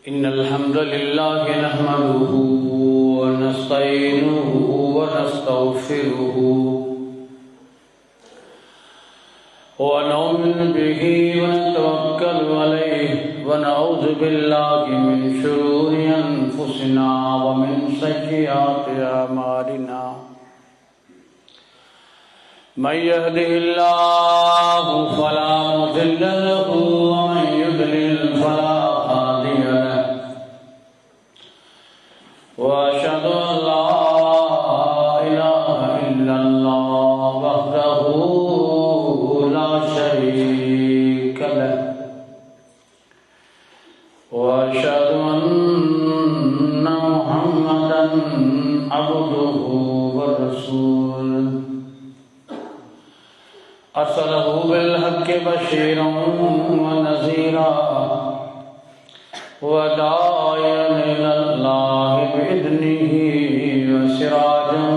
इन्नल हम्दुलिल्लाहि नहमदुहु व नस्तईनुहु व नस्तगफिरुहु व नु'मिनु बिही व नतवक्कलु अलैहि व नऊज़ु बिल्लाहि मिन शुरूरि अनफुसिना व मिन सय्यिआति अमालिना मन यहदिहिल्लाहु फला मुदिल्ल लहु व मन युद्लिल फला हादिय लहु व अशहदु अन ला इलाहा इल्लल्लाह वहदहु ला शरीक लहु व अशहदु अन्ना मुहम्मदन अब्दुहु व रसूलुहु अर्सलहु बिल्हक़्क़ि बशीरन व नज़ीरा व दाइयन इलल्लाहि बिइज़्निही व सिराजन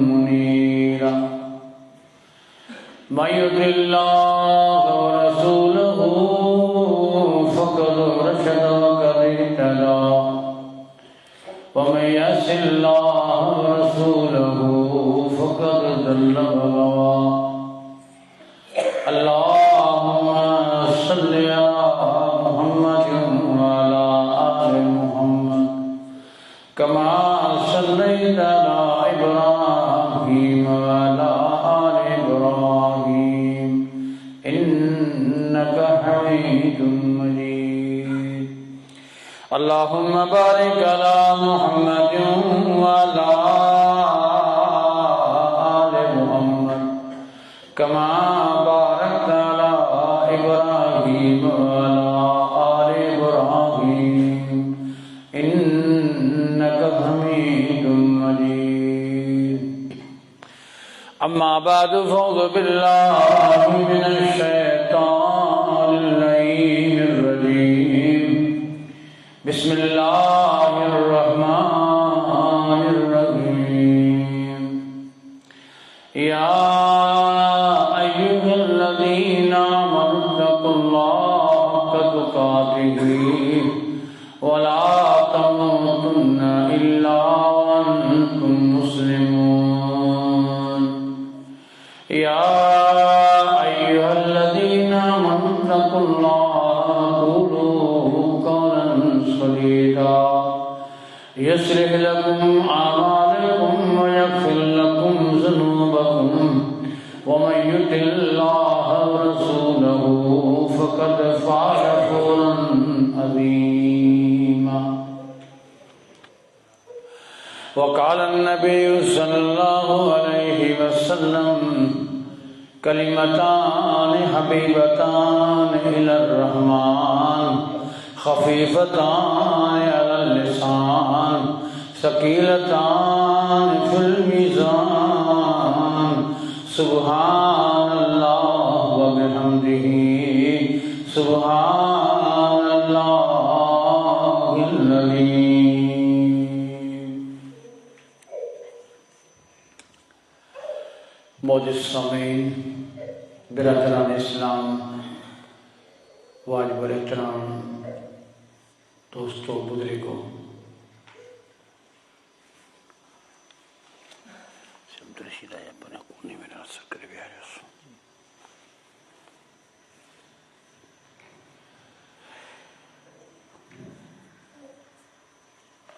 मुनीरा मन युति'ल्लाह व रसूलहु फ़क़द रशद व क़द इहतदा व मन यअसिल्लाह व रसूलहु फ़क़द ज़ल्ल व गवा अल्लाहुम्मा सल्लि अला मुहम्मदिन व अला आलि मुहम्मद कमा सल्लैता अला इब्राहीम व अला आलि इब्राहीम इन्नका हमीदुम मजीद। अल्लाहुम्मा बारिक अला मुहम्मदिन व अला आलि मुहम्मद कमा अम्मा बाद फ़अऊज़ु बिल्लाहि मिनश शैतानिर रजीम बिस्मिल्लाहिर रहमानिर रहीम या अय्युहल्लज़ीना आमनुत्तक़ुल्लाहा हक़्क़ तुक़ातिही व ला तमूतुन्ना इल्ला व अंतुम मुस्लिमून। या अय्युहल्लज़ीना आमनुत्तक़ुल्लाहा क़ूलू क़ौलन सदीदा यस्लिह लकुम अमालकुम व यग़फ़िर लकुम ज़ुनूबकुम व मन युति'ल्लाह व रसूलहु फ़क़द फ़ाज़ फ़ौज़न अज़ीमा। व क़ाल अन्नबिय्यु सल्लल्लाहु अलैहि वसल्लम कलिमतानि हबीबतानि इलर रहमान खफीफतानि अलल लिसान सकीलतानि फिल मीज़ान सुब्हानल्लाह व बिहम्दिही सुब्हानल्लाहिल अज़ीम। मौजूद सामीन बिरादरान इस्लाम वाजिबुल एहतराम दोस्तों बुजुर्गों,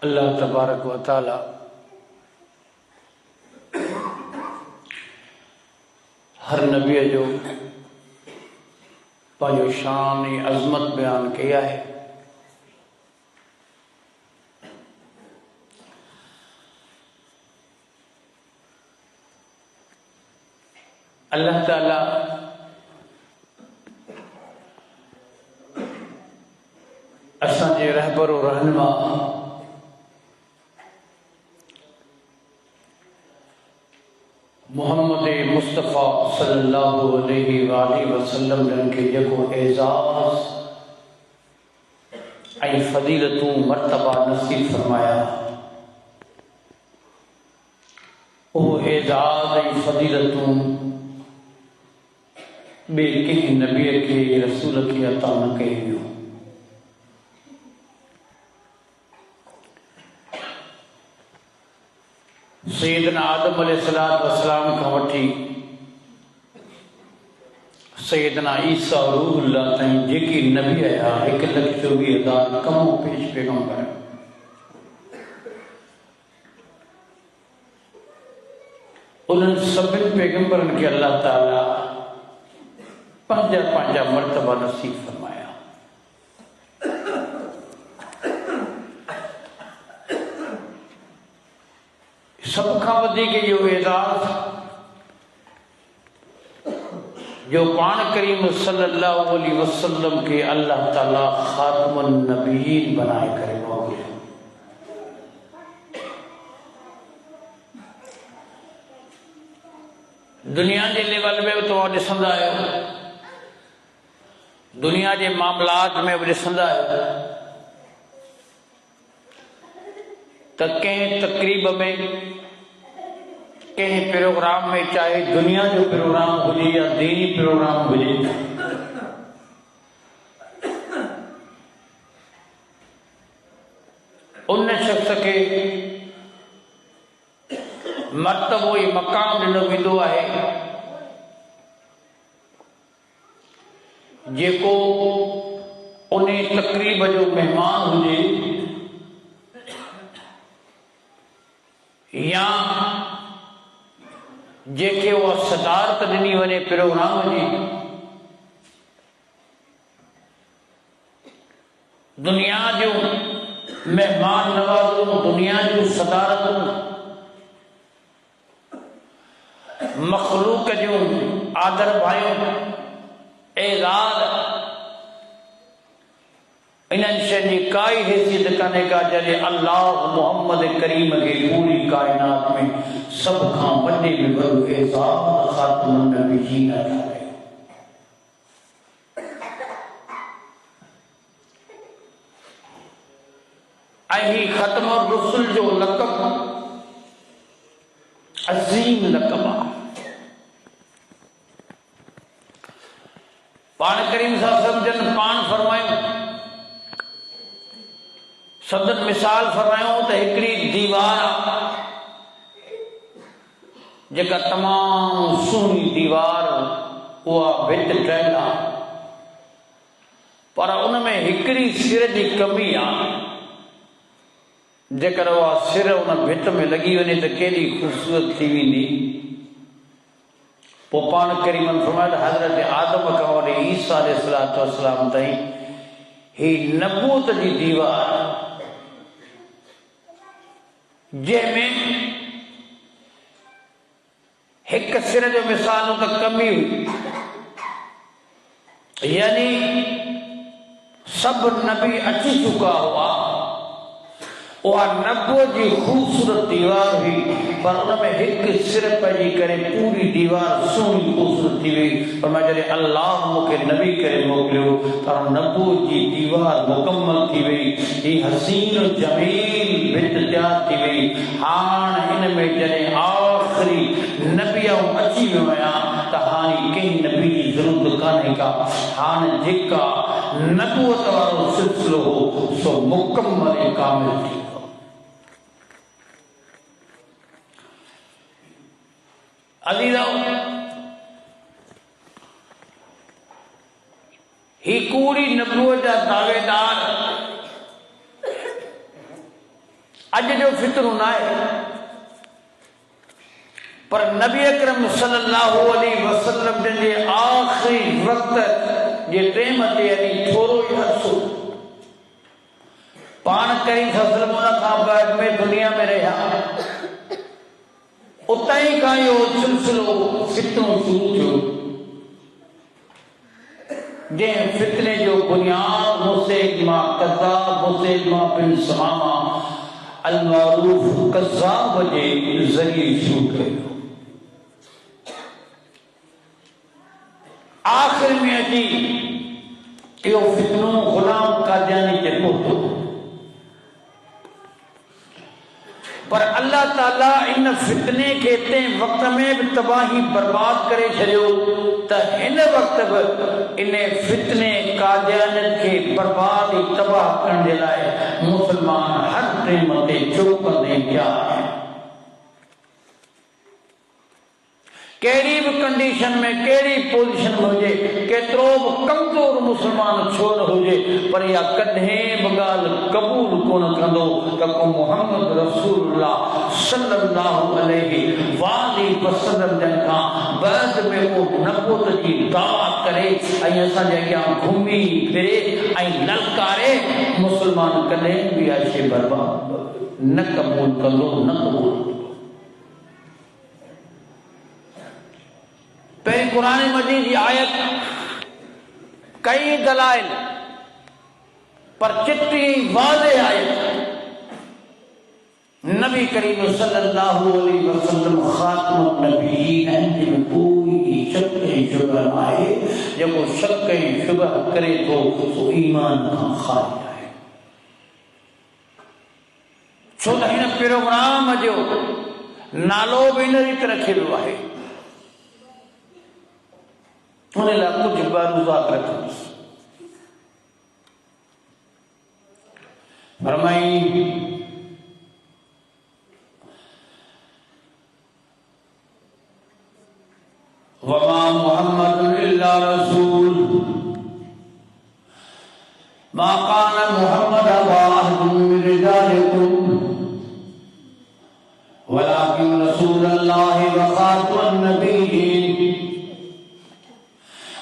अल्लाह तबारक व तआला हर नबी जो पंहिंजो शान अज़मत बयान किया है। अल्लाह ताला असांजे रहबर और रहनुमा मोहम्मद मुस्तफ़ा सल्लल्लाहु अलैहि वसल्लम जन के जेको एज़ाज़ ऐं फ़ज़ीलतूं मर्तबा नसीब फरमाया, वो एज़ाज़ ऐं फ़ज़ीलतूं बे कंहिं नबी के रसूल के अता न कई हुयूं। सैयदना आदम अलैहिस्सलाम खां वठी सैयदना ईसा रूहुल्लाह ताईं जेकी नबी आया 1,24,000 कमो पेश पैगंबर उन्हनि सभिनि पैगंबरनि खे अल्लाह ताला पंहिंजा पंहिंजा मर्तबा नसीब फरमाया। सब खां वधीक इहो एज़ाज़ जो पाण करीम सल्लल्लाहु अलैहि वसल्लम के अल्लाह ताला खातमुन नबीयीन बनाए करे मोकिलियो। दुनिया जे लेवल में तो ॾिसंदा आहियो, दुनिया जे मामलात में बि ॾिसंदा आहियो त कंहिं तकरीब में कंहिं प्रोग्राम में, चाहे दुनिया जो प्रोग्राम हुजे या दीनी प्रोग्राम हुजे, उन शख्स खे मर्तबो ऐं मक़ाम ॾिनो वेंदो आहे जेको उन तकरीब जो महिमान हुजे या जेके उहा सदारत ॾिनी वञे प्रोग्राम जी। दुनिया जो महिमान नवाज़ूं, दुनिया जूं सदारतूं, मखलूक जूं आदर भायूं, एज़ाज़, इन्हनि शयुनि जी काई हैसियत कान्हे का जॾहिं अल्लाह मोहम्मद करीम खे पूरी काइनात में सब खां वॾे में वॾो एज़ाज़ ख़ातमुन नबीयीन अता कयो। ऐं ही ख़त्मुर रुसुल जो लक़ब अज़ीम लक़ब आहे। पाण करीम सां सम्झनि पाण फरमायूं, सदन मिसाल फरमायूं त हिकिड़ी दीवार आहे जेका तमामु सुहिणी दीवार, उहा भित ठहियल आहे, पर उन में हिकिड़ी सिर जी कमी आहे। जेकर उहा सिर उन भित में लॻी वञे त केॾी ख़ूबसूरत थी वेंदी। पोइ पाण करीमन फरमायो हज़रत आदम खां वठी ईसा अलैहिस्सलाम ताईं ही नबूवत जी दीवार जंहिंमें हिकु सिर जो मिसाल त कमी हुई, यानी सभु नबी अची चुका हुआ, उहा नबूवत जी ख़ूबसूरत दीवार हुई, पर उन में हिकु सिर पइजी करे पूरी दीवार सुहिणी ख़ूबसूरत थी वई। पर मां जॾहिं अल्लाह मूंखे नबी करे मोकिलियो त नबूवत जी दीवार मुकमल थी वई, ही हसीन जमील भित तयार थी वई। हाणे हिन में जॾहिं आख़िरी नबी अची वियो आहियां त हाणे कंहिं नबी जी ज़रूरत कान्हे का। हाणे जेका नबूवत वारो सिलसिलो हो सो मुकमल ऐं कामिल थी। अज़ीज़ो, ही कूड़ी नबूवत जा दावेदार अॼु जो फितरू न आहे, पर नबी अकरम सल्लल्लाहु अलैहि वसल्लम जे आख़िरी वक़्त जे टेम ते यानी थोरो ई अर्सो पाण करीम सल्लल्लाहु अलैहि वसल्लम खां बाद में दुनिया में रहिया, उतां ई खां इहो सिलसिलो फितनो शुरू थियो, जंहिं फितने जो बुनियाद मुसैलिमा कज़्ज़ाब, मुसैलिमा बिन सहामा अल-मारूफ कज़्ज़ाब जे ज़रिए शुरू कयो। आख़िर में अची इहो फितनो ग़ुलाम कादियानी ते पहुतो, पर अल्लाह ताला इन फितने के तंहिं वक़्त में भी तबाही बर्बाद करे छॾियो त हिन वक़्त बि इन फितने कादियानियत खे बर्बाद ऐं तबाह करण जे लाइ मुसलमान हर टाइम ते चौकंदे पिया आहिनि। कहिड़ी बि कंडीशन में कहिड़ी पोजीशन में हुजे, केतिरो बि कमज़ोर मुस्लमान छो न हुजे, पर इहा कॾहिं बि ॻाल्हि क़बूल कोन कंदो त को मुहम्मद रसूलुल्लाह सल्लल्लाहु अलैहि वसल्लम जन खां बाद में को नबूत जी दावा करे ऐं असांजे अॻियां घुमी फिरे ऐं ललकारे, मुस्लमान कॾहिं बि इहा शइ बर्बाद न क़बूल कंदो, न क़बूल कंदो। पहिरीं कुरान मजीद जी आयत कई दलाइल पर चिट्ठी वाज़े आयत नबी करीम सल्लल्लाहु अलैहि वसल्लम खातमुन नबीयीन जिन कोई शक ऐं शुबह न आहे, जेको शक ऐं शुबह करे थो सो ईमान खां ख़ारिज आहे। छो त हिन प्रोग्राम जो नालो बि इन रीति रखियो आहे, उन लाइ कुझु बारूज़ात रखंदुसि। फरमाई वमा मुहम्मदुन इल्ला रसूल मा कान मुहम्मद अबा अहदिन मिन रिजालिकुम वलाकिन रसूलल्लाहि व खातमुन नबिय्यीन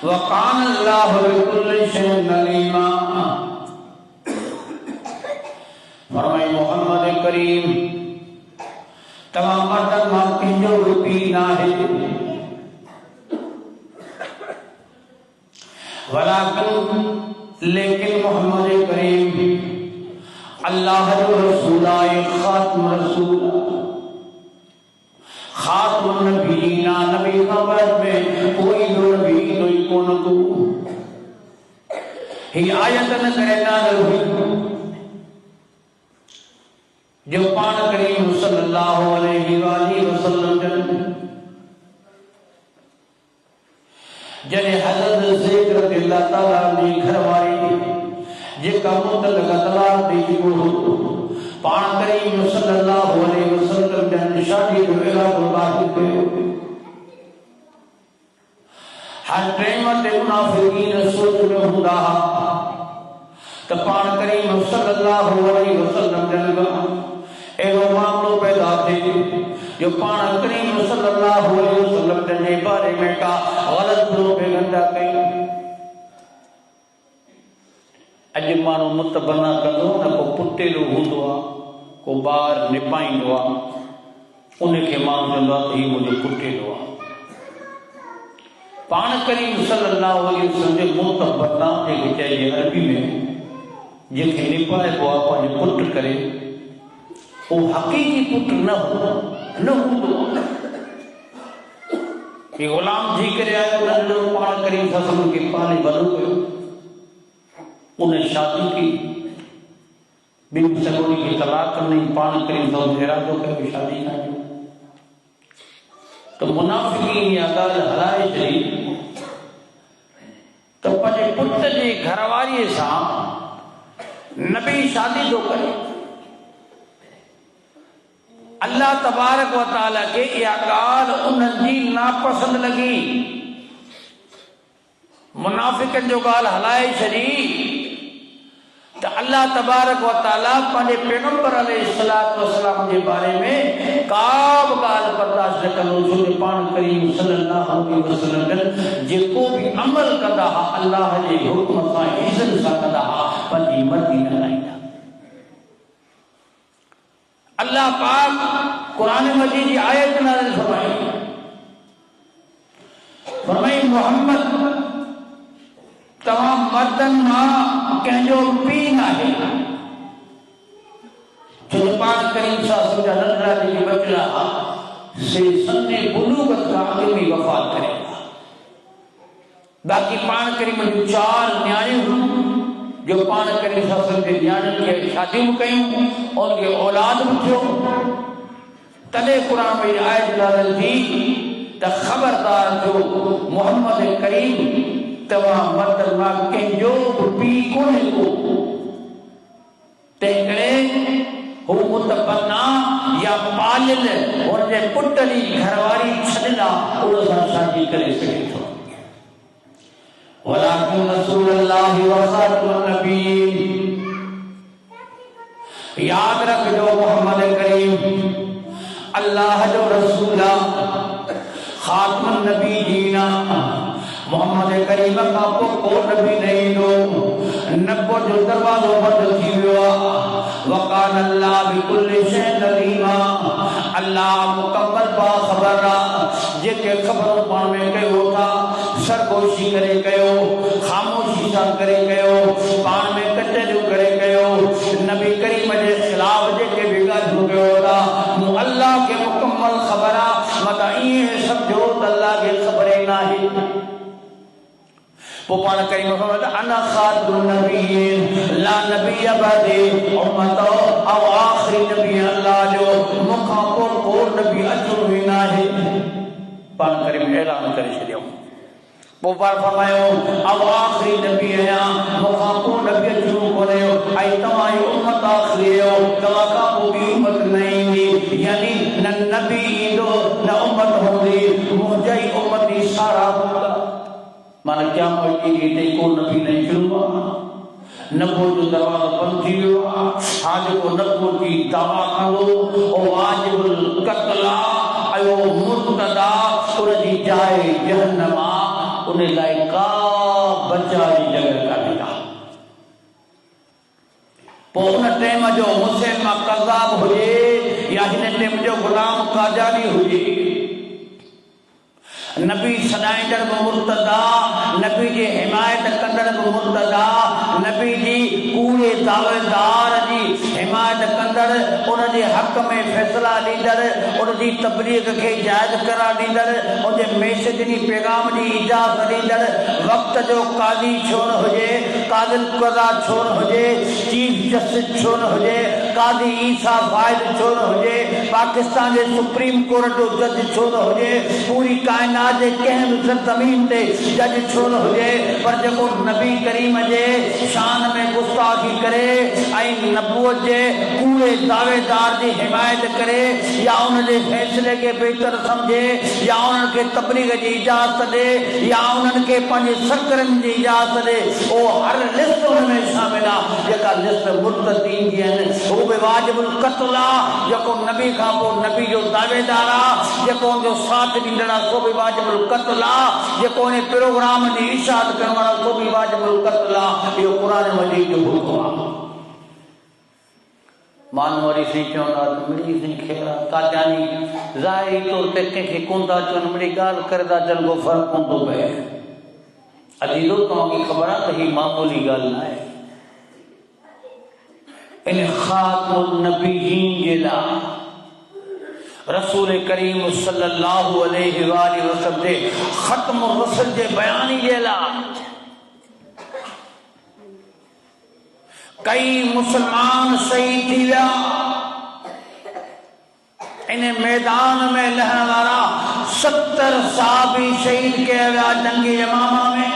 व कान अल्लाहु बिकुल्लि शैइन अलीमा। फरमाए मोहम्मद करीम तमाम मर्दन मां कंहिंजो बि पीउ न आहे, लेकिन मोहम्मद करीम अल्लाह जो रसूल आहे, खातम रसूल, खातमुन नबीयीन, नबी खां बाद में कोई बि नबी कोई कोन को। ही आयत न करे नाज़िल हुई जो पाण करीम सल्लल्लाहु अलैहि वसल्लम जॾहिं हज़रत ज़ैद रज़ियल्लाहु ताला जी घरवारी जेका मुतलक़ तलाक ॾेई चुको हो, पाण करीम सल्लल्लाहु अलैहि वसल्लम जन शादी जो इरादो बाक़ी कयो। हर टाइम ते मुनाफ़िक़ीन सोच में हूंदा हुआ त पाण करीम सल्लल्लाहु अलैहि वसल्लम जन अहिड़ो मामलो पैदा थिए जो पाण करीम सल्लल्लाहु अलैहि वसल्लम जे बारे में का ग़लत प्रोपेगेंडा कयूं। अॼु माण्हू मुतबना कंदो न, को पुटेलो हूंदो आहे, को ॿार निपाईंदो आहे, उनखे माण्हू चवंदो आहे त हीउ मुंहिंजो पुटेलो आहे। पाण करीम सल्लल्लाहु अलैहि वसल्लम जे मुतबना जेके चइजे अरबी में, जंहिंखे निपाइबो आहे पंहिंजो पुटु करे, वो हकीकी पुत्र न हूंदो। ये गुलाम थी करे आयो नंढो, पाण करीम सल्लल्लाहु खे पाले वॾो कयो, उन्हें शादी की, ॿिन सॻोड़ी खे तलाक ॾिनी, पाण करीम सल्लल्लाहु इरादो कयो शादी न कयो। तो मुनाफ़िक़ीन इहा ॻाल्हि हलाए छॾी त पंहिंजे पुट जी घरवारीअ सां नबी शादी थो करे। अल्लाह तबारक व तआला के इहा ॻाल्हि उन्हनि जी नापसंद लॻी, मुनाफ़िक़नि जो ॻाल्हि हलाए छॾी त अल्लाह तबारक व तआला पंहिंजे पैगंबर अलैहिस्सलातु वस्सलाम जे बारे में का बि ॻाल्हि बर्दाश्त न कंदो, छो जो पाण करीम सल्लल्लाहु अलैहि वसल्लम जेको बि अमल कंदा हुआ अल्लाह जे हुक्म सां इज़्ज़त सां कंदा हुआ, पंहिंजी मर्ज़ी न हलाईंदा। अल्लाह पाक कुरान मजीद जी आयत नाज़िल फरमाई मोहम्मद तमाम मर्दन मां कंहिंजो पीउ न आहे, छो पाण करीम सल्लल्लाहु अलैहि वसल्लम नंढड़ा जेके बचड़ा से सन्ने बुलूगत खां अॻु में वफ़ात करे। बाक़ी पाण करीम जूं 4 न्याणियूं जो पाण करीम सल्लल्लाहु अलैहि वसल्लम जे न्याणियुनि खे शादियूं कयूं, उनखे औलाद बि थियो। तॾहिं कुरान में आयत नाज़िल थी त ख़बरदार जो मोहम्मद करीम तव्हां मर्दनि मां कंहिंजो बि पीउ कोन्हे को, तंहिं करे हू मुतबना या पालिल उनजे पुटली घरवारी छॾला उन सां शादी करे सघे थो। वलाकिन रसूलुल्लाह व खातमुन नबीयीन, याद रखजो मोहम्मद करीम अल्लाह जो रसूल खातमुन नबीयीन, मोहम्मद करीम का को नबी नहीं दो, नबो जो दरवाजो बंद थी वियो। वकान अल्लाह बिकुल्लि शैइन अलीमा, अल्लाह मुकम्मल बाखबर जेके खबरों पाण में कयो था सरगोशी करे कयो, खामोशी सां करे कयो, पाण में कचरियूं करे कयो, नबी करीम जे खिलाफ जेके भी ॻाल्हियूं कयो था अल्लाह के मुकम्मल खबर आहे। मत ईअं सम्झो त अल्लाह खे ख़बर ई नाहे। पाण करीम फरमाया अना खातमुन नबीयीन ला नबिय बअदी उम्मत औ आखिरी नबी अल्लाह जो मुखां को नबी अचो ही नाहे। पाण करीम ऐलान करे छॾियो। पोइ पाण फरमायो औ आखिरी नबी आहियां, मुखां को नबी अचो कोन्हे, ऐं तव्हां जी उम्मत आखिरी हो, तव्हां खां पोइ ॿी उम्मत न ईंदी, यानी न नबी ईंदो न उम्मत हूंदी, मुंहिंजा ई उम्मती सारा हूंदा। माना क्या मोटी को नबी नहीं शुरू नबो जो दरवाजा बंद थी वियो आहे। हाणे को नबो की दावा करो ओ वाजिबुल कत्ला आयो मुर्तदा उन जी जाए जहन्नम उन लाइ का बचा जी जगह कान्हे का। पोइ उन टाइम जो मुसलमान कज़ाब हुजे या हिन टाइम जो गुलाम काजानी हुजे, नबी सदाईंदड़ मुर्तदा, नबी जी हिमायत कंदड़ मुर्तदा, नबी जी कूड़े दावेदार जी हिमायत कंदड़, उन जे हक़ में फैसला ॾींदड़, उन जी तबलीग खे जायज़ करार ॾींदड़, उन जे मैसेज जी पैगाम जी इजाज़त ॾींदड़, वक़्त जो काज़ी छो न हुजे, कादिल क़ज़ा छो न हुजे, चीफ जस्टिस छो न हुजे, काज़ी ईसा फाइद छो न हुजे, पाकिस्तान जे सुप्रीम कोर्ट जो जज छो न हुजे, पूरी कायनात जे कंहिं बि ज़मीन ते जज छो न हुजे, पर जेको नबी करीम जे शान में गुस्ताखी करे ऐं नबूवत जे कूड़े दावेदार जी हिमायत करे या उन जे फैसले खे बहितर समझे या उन्हनि खे तबलीग जी इजाज़त ॾे या उन्हनि खे पंहिंजे सरकरनि जी इजाज़त ॾे, उहो हर लिस्ट हुन में शामिल आहे। जेका लिस्ट मुर्तद ईंदी आहिनि उहो बि वाजिबुल क़त्ल आहे। जेको नबी खां पोइ नबी जो दावेदार आहे, जेको उनजो साथ ॾींदड़ आहे सो बि वाजिबुल क़त्ल आहे, जेको उन प्रोग्राम जी इशाअत करण वारो सो बि वाजिबुल क़त्ल आहे। इहो क़ुरान मजीद जो हुकुम आहे। माण्हू वरी सी चवंदा त मिड़ी सी खेरा काजानी ज़ाहिरी तौर ते कंहिंखे कोन था चवनि, मिड़ी ॻाल्हि करे था चवनि, को फ़र्क़ु कोन थो पए। अजीज़ो तव्हांखे ख़बर आहे त हीअ मामूली ॻाल्हि न आहे। इन ख़ातमुन नबीयीन जे लाइ रसूल करीम सल्लल्लाहु अलैहि वसल्लम जे ख़त्मुर रसूल जे बयानी जे लाइ कई मुसलमान शहीद थी विया। इन मैदान में लहण वारा 70 सहाबी शहीद कया विया जंग यमामा में।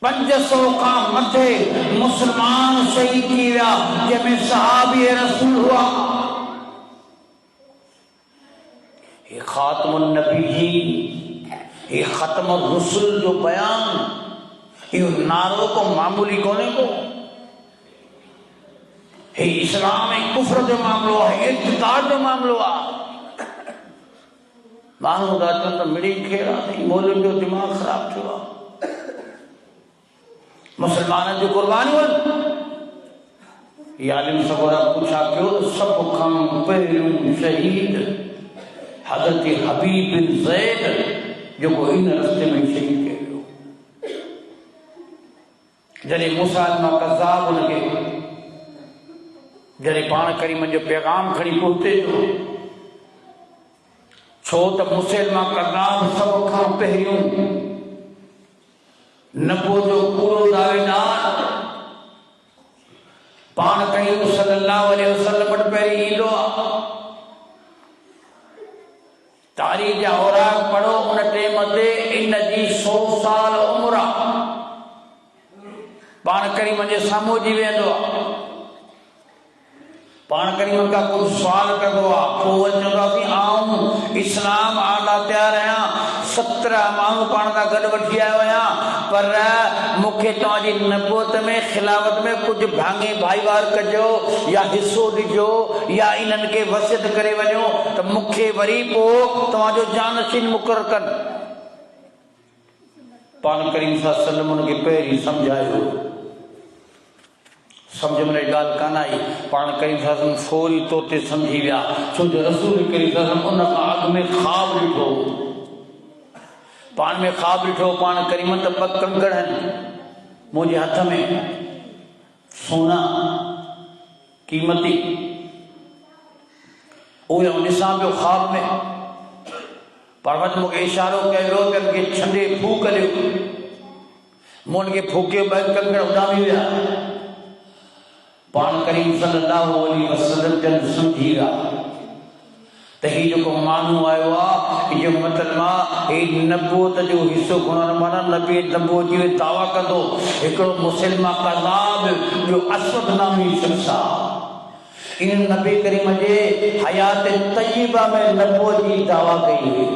500 खां मथे मुसलमान शहीद थी विया जंहिंमें सहाबी रसूल हुआ। ये खातमुन नबीयीन, ये खत्मुर रसूल जो बयान, यो नारो को मामूली कोने को, हे इस्लाम में कुफ्र जो मामलो है, इर्तिदाद जो मामलो है। माण्हू था चवनि त मिड़ी खेड़ा थी, मौलवी जो दिमाग़ ख़राब थियो आहे, मुसलमाननि जी कुर्बानियूं आहिनि। आलिम सगोरा पुछा कयो त सभ खां पहिरियों शहीद हज़रत हबीब बिन ज़ैद जेको इन रस्ते में शहीद कयो वियो। जॾहिं मुसलमान कज़ाब उनखे जॾहिं पाण करीम जो पैगाम खणी पहुते छो त मुसलमान कज़ाब सभ खां पहिरियों नबो जो पूरो दावेदार पाण करीम सल्लल्लाहु अलैहि वसल्लम वटि पहिरीं ईंदो आहे। तारीख़ जा औराक पढ़ो, उन टाइम ते इन जी 100 साल उम्र आहे। पाण करीम जे साम्हूं जी वेंदो आहे। पाण करीम का कुछ सवाल कर दो पोइ चवंदो कि आऊं इस्लाम आला तैयार आहियां 17 माण्हू पाण सां गॾु वठी आयो आहियां पर मूंखे तव्हांजी नबूअत में खिलाफत में कुछ भाङे भाईवार कजो या हिस्सो ॾिजो या इन्हनि खे वसियत करे वञो त मूंखे वरी पोइ तव्हांजो जानशीन मुक़ररु कनि। पाण करीम सल्लल्लाहु अलैहि वसल्लम उनखे पहिरीं सम्झायो, समझ में ॻाल्हि कान आई। पाण करीम सल्लल्लाहु अलैहि वसल्लम फौरी तौर ते सम्झी विया, छो जो रसूल करीम सल्लल्लाहु अलैहि वसल्लम उन खां अॻु में ख़्वाब ॾिठो, पाण में ख़्वाब ॾिठो। पाण करीम त ॿ कंगड़ आहिनि मुंहिंजे हथ में सोना क़ीमती, उहे ॾिसां पियो ख़्वाब में। पर वटि मूंखे इशारो कयो कि उनखे छॾे फूक ॾियो, मूं उनखे फूकियो, ॿ कंगड़ उॾामी विया। पाण करीम सल्लल्लाहु अलैहि वसल्लम जन सम्झी विया त ही जेको माण्हू आयो आहे इहो मतिलबु आहे ही नबूअत जो हिसो खणण माना नबी नबूअत जो दावा कंदो। हिकिड़ो मुसलमान कज़ाब जो असवद नामी शख़्स आहे, इन नबी करीम जे हयात तय्यबा में नबूअत जी दावा कई हुई।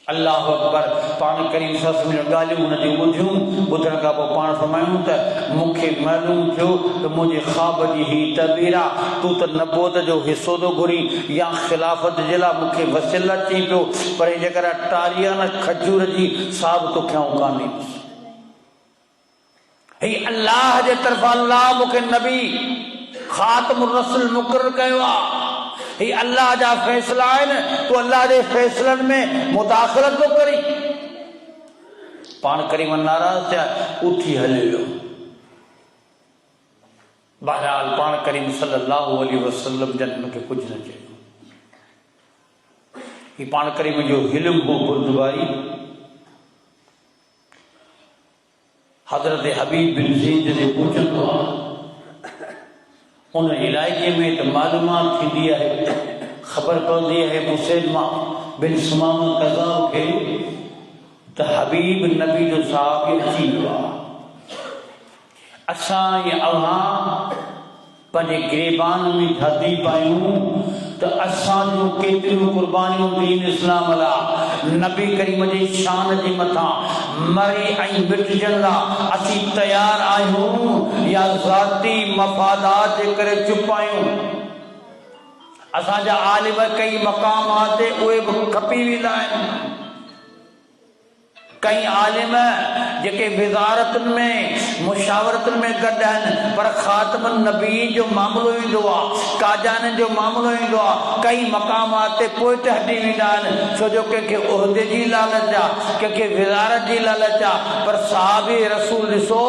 अल्लाह अकबर। पाण करीम सल्लल्लाहु अलैहि वसल्लम ॻाल्हियूं हुन जूं ॿुधियूं, ॿुधण खां पोइ पाण फरमायूं त मूंखे मालूम थियो त मुंहिंजे ख़्वाब जी ही तबीर आहे, तूं त नबूअत जो हिसो थो घुरी या खिलाफ़त जे लाइ मूंखे वसियल अची पियो, पर जेकर टारिया न खजूर जी साब तोखे कान्हे। ही अल्लाह जे तरफ़ां अल्लाह मूंखे नबी ख़ातमुर रसूल मुक़ररु कयो आहे। ही अल्लाह जा फैसला आहिनि, तूं अल्लाह जे फैसलनि में मुदाख़लत थो करी। पाण करीम नाराज़ थिया, उथी हली वियो। बहरहाल पाण करीम सल्लल्लाहु अलैहि वसल्लम जन मूंखे कुझु न चयो। ही पाण करीम जो हिल्म हो बुर्दबारी। हज़रत हबीब बिन ज़ीद जॾहिं पहुचंदो आहे उन इलाइक़े में तो मालूमात थींदी है, ख़बर पवंदी है मुसलमा बिन सुमामा कज़ाब खे त हबीब नबी जो साहब अची वियो आहे। असां या अव्हां पंहिंजे गिरेबान में थधी पायूं त असांजूं केतिरियूं कुर्बानियूं दीन इस्लाम लाइ नबी करीम जी शान जे मथां मरी ऐं मिटजण लाइ असीं तयार आहियूं या ज़ाती मफ़ादात जे करे चुप आहियूं। असांजा आलिम कई मक़ामात ते उहे बि खपी वेंदा आहिनि। कई आलिम जेके विज़ारतुनि में मुशावरतुनि में गॾु आहिनि, पर ख़ातमुन नबीयीन जो मामिलो ईंदो आहे, काजाननि जो मामिलो ईंदो आहे, कई मक़ामात ते पोइ ते हटी वेंदा आहिनि, छो जो कंहिंखे उहिदे जी लालच आहे, कंहिंखे विज़ारत जी लालच आहे। पर सहाबी रसूल ॾिसो,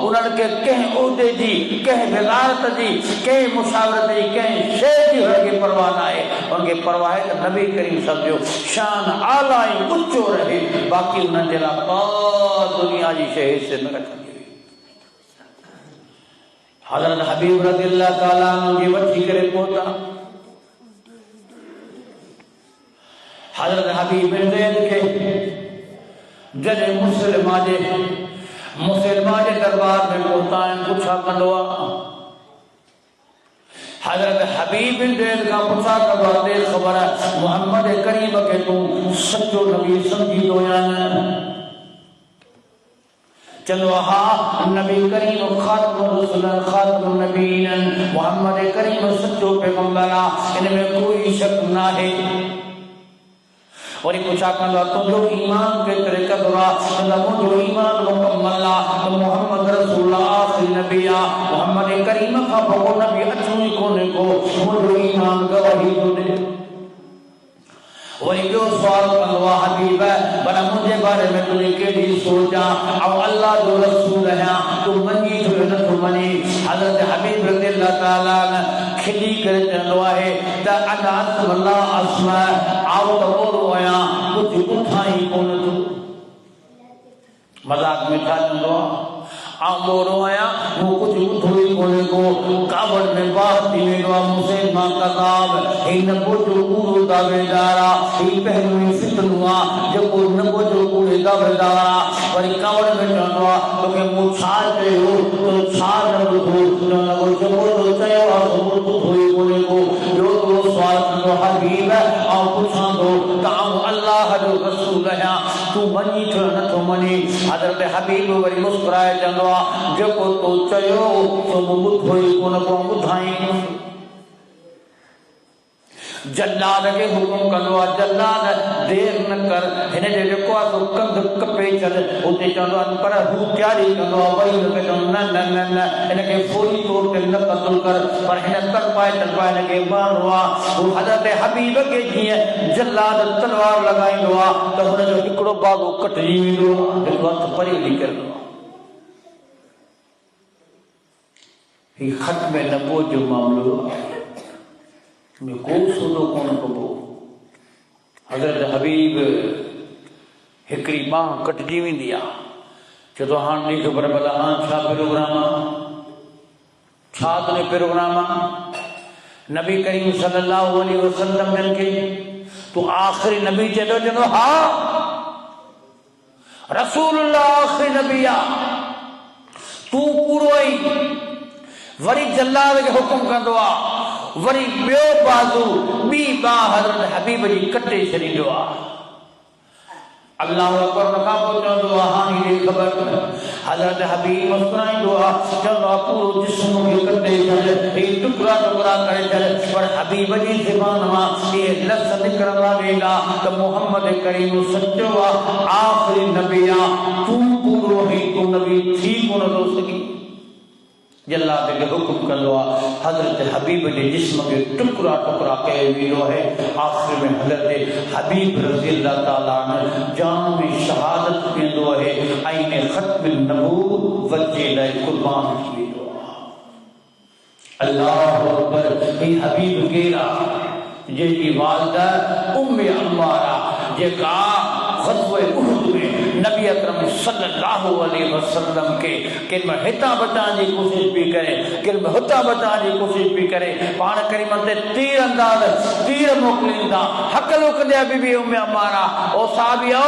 उन्हनि खे कंहिं उहिदे जी, कंहिं विज़ारत जी, कंहिं मुशावरत जी, कंहिं शइ जी उन्हनि खे परवाह न आहे। उनखे परवाह आहे त नबी करीम सम्झो शान आला ऐं ऊचो रहे, बाक़ी उन्हनि जे दुनिया जी शइ से न रखंदी हुई। हज़रत हबीब रज़ियल्लाहु ताला अन्हु खे वठी करे पहुता। हज़रत हबीब बिन ज़ैद खे जॾहिं मुसलमान जे दरबार में पहुता आहिनि, पुछा कंदो आहे। हज़रत हबीब बिन ज़ैद खां पुछा कंदो आहे, ख़बर आहे मोहम्मद करीम खे तूं सचो नबी सम्झींदो या न? चलो हा, नबी करीम खातमुर रसूल खातमुन नबीयीन, मोहम्मद करीम सच्चो पैगंबर आहे, इन में कोई शक न है। वरी पुछा कंदो तुंहिंजो ईमान केतिरे क़दुरु आहे? मुंहिंजो ईमान मुकम्मल आहे, मोहम्मद रसूल आख़िरी नबी आहे, मोहम्मद करीम खां पोइ नबी अचूं ई कोन्हे को, मुंहिंजो ईमान गवाही थो ॾे। वरी ॿियो सुवाल कंदो आहे, हबीब भला मुंहिंजे बारे में तुंहिंजी कहिड़ी सोच आहे? ऐं अल्लाह जो रसूल आहियां, तूं मञी छो नथो मञी? हज़रत हबीब रज़ियल्लाहु ताला खिली करे चवंदो आहे त अना अल्लाह अस्मा आओ त ओरो आहियां, कुझु ॿुधां ई कोन थो। मज़ाक में छा चवंदो आहे? आउं बोरो आहियां, मूं कुझु ॿुधो ई कोन्हे को। कावड़ में बाहि थी वेंदो आहे मुसलमान कज़ाब, ही नबो जो कूड़ो दावेदार आहे, ही पहिरियों ई फितनो आहे जेको नबो जो कूड़े दावेदार आहे। वरी कावड़ में चवंदो आहे तोखे मूं छा चयो, तो छा न ॿुधो? जेको तो चयो आहे हज़रत हबीब वरी मुस्कुराए चवंदो आहे जेको तो चयो सो ॿुधो ई कोन को ॿुधाई जल्लाद के हुकुम कंदो आहे जल्लाद देर न कर हिन जो जेको आहे सो कंध कपे छॾ उते चवंदो आहे पर हू तयारी कंदो आहे वरी हुनखे चवंदो न न न न हिनखे फौरी तौर ते न क़त्ल कर पर हिन तड़पाए तड़पाए हिनखे मारिणो आहे हू हज़रत हबीब खे जीअं जल्लाद तलवार लॻाईंदो आहे त हुनजो हिकिड़ो बागो कटिजी वेंदो आहे हिकु हथु परे निकिरंदो आहे हीउ ख़त्म नबूवत जो मामिलो आहे में को सौदो कोन कबो हज़रत हबीब हिकिड़ी बांह कटिजी वेंदी आहे चए थो हाणे नहीं ख़बर भला हाणे छा प्रोग्राम आहे छा तुंहिंजो प्रोग्राम आहे नबी करीम सल्लल्लाहु अलैहि वसल्लम जन खे तूं आख़िरी नबी चवंदो हा रसूलुल्लाह आख़िरी नबी आहे तूं पूरो ई वरी जल्लाद खे हुकुम कंदो आहे वरी ॿियो बाज़ू ॿी बांह हज़रत हबीब जी कटे छॾींदो आहे अल्लाह अकबर न खां पोइ चवंदो आहे हाणे हीअ ख़बर हज़रत हबीब मुस्कुराईंदो आहे चवंदो आहे पूरो जिस्म खे कटे छॾ हीअ टुकड़ा टुकड़ा करे छॾ पर हबीब जी ज़बान मां इहे लफ़्ज़ निकिरंदा वेंदा त मोहम्मद करीम सचो आहे आख़िरी नबी आहे तूं पूरो ई तूं नबी थी कोन थो सघीं जल्लाद के हुकुम कंदो आहे हज़रत हबीब जे जिस्म के टुकड़ा टुकड़ा कयो वेंदो आहे आख़िर में हज़रत हबीब रज़ी अल्लाह ताला अन्हु जान में शहादत कंदो आहे ऐं ख़त्म नबूवत जे लाइ क़ुर्बान थी वेंदो आहे अल्लाहु अकबर ही हबीब केरा जेकी वालिदा उम्मे अम्मारा जेका ग़ज़वे उहद में नबी अकरम सल्लल्लाहु अलैहि वसल्लम के किन हितां बचाइण जी कोशिश भी करे किन हुतां बचाइण जी कोशिश भी करे पाण करीम ते तीर अंदाज़ तीर मोकिलींदा हक़ल कंदे बीबी उम्मे अम्मारा ओ साहबियो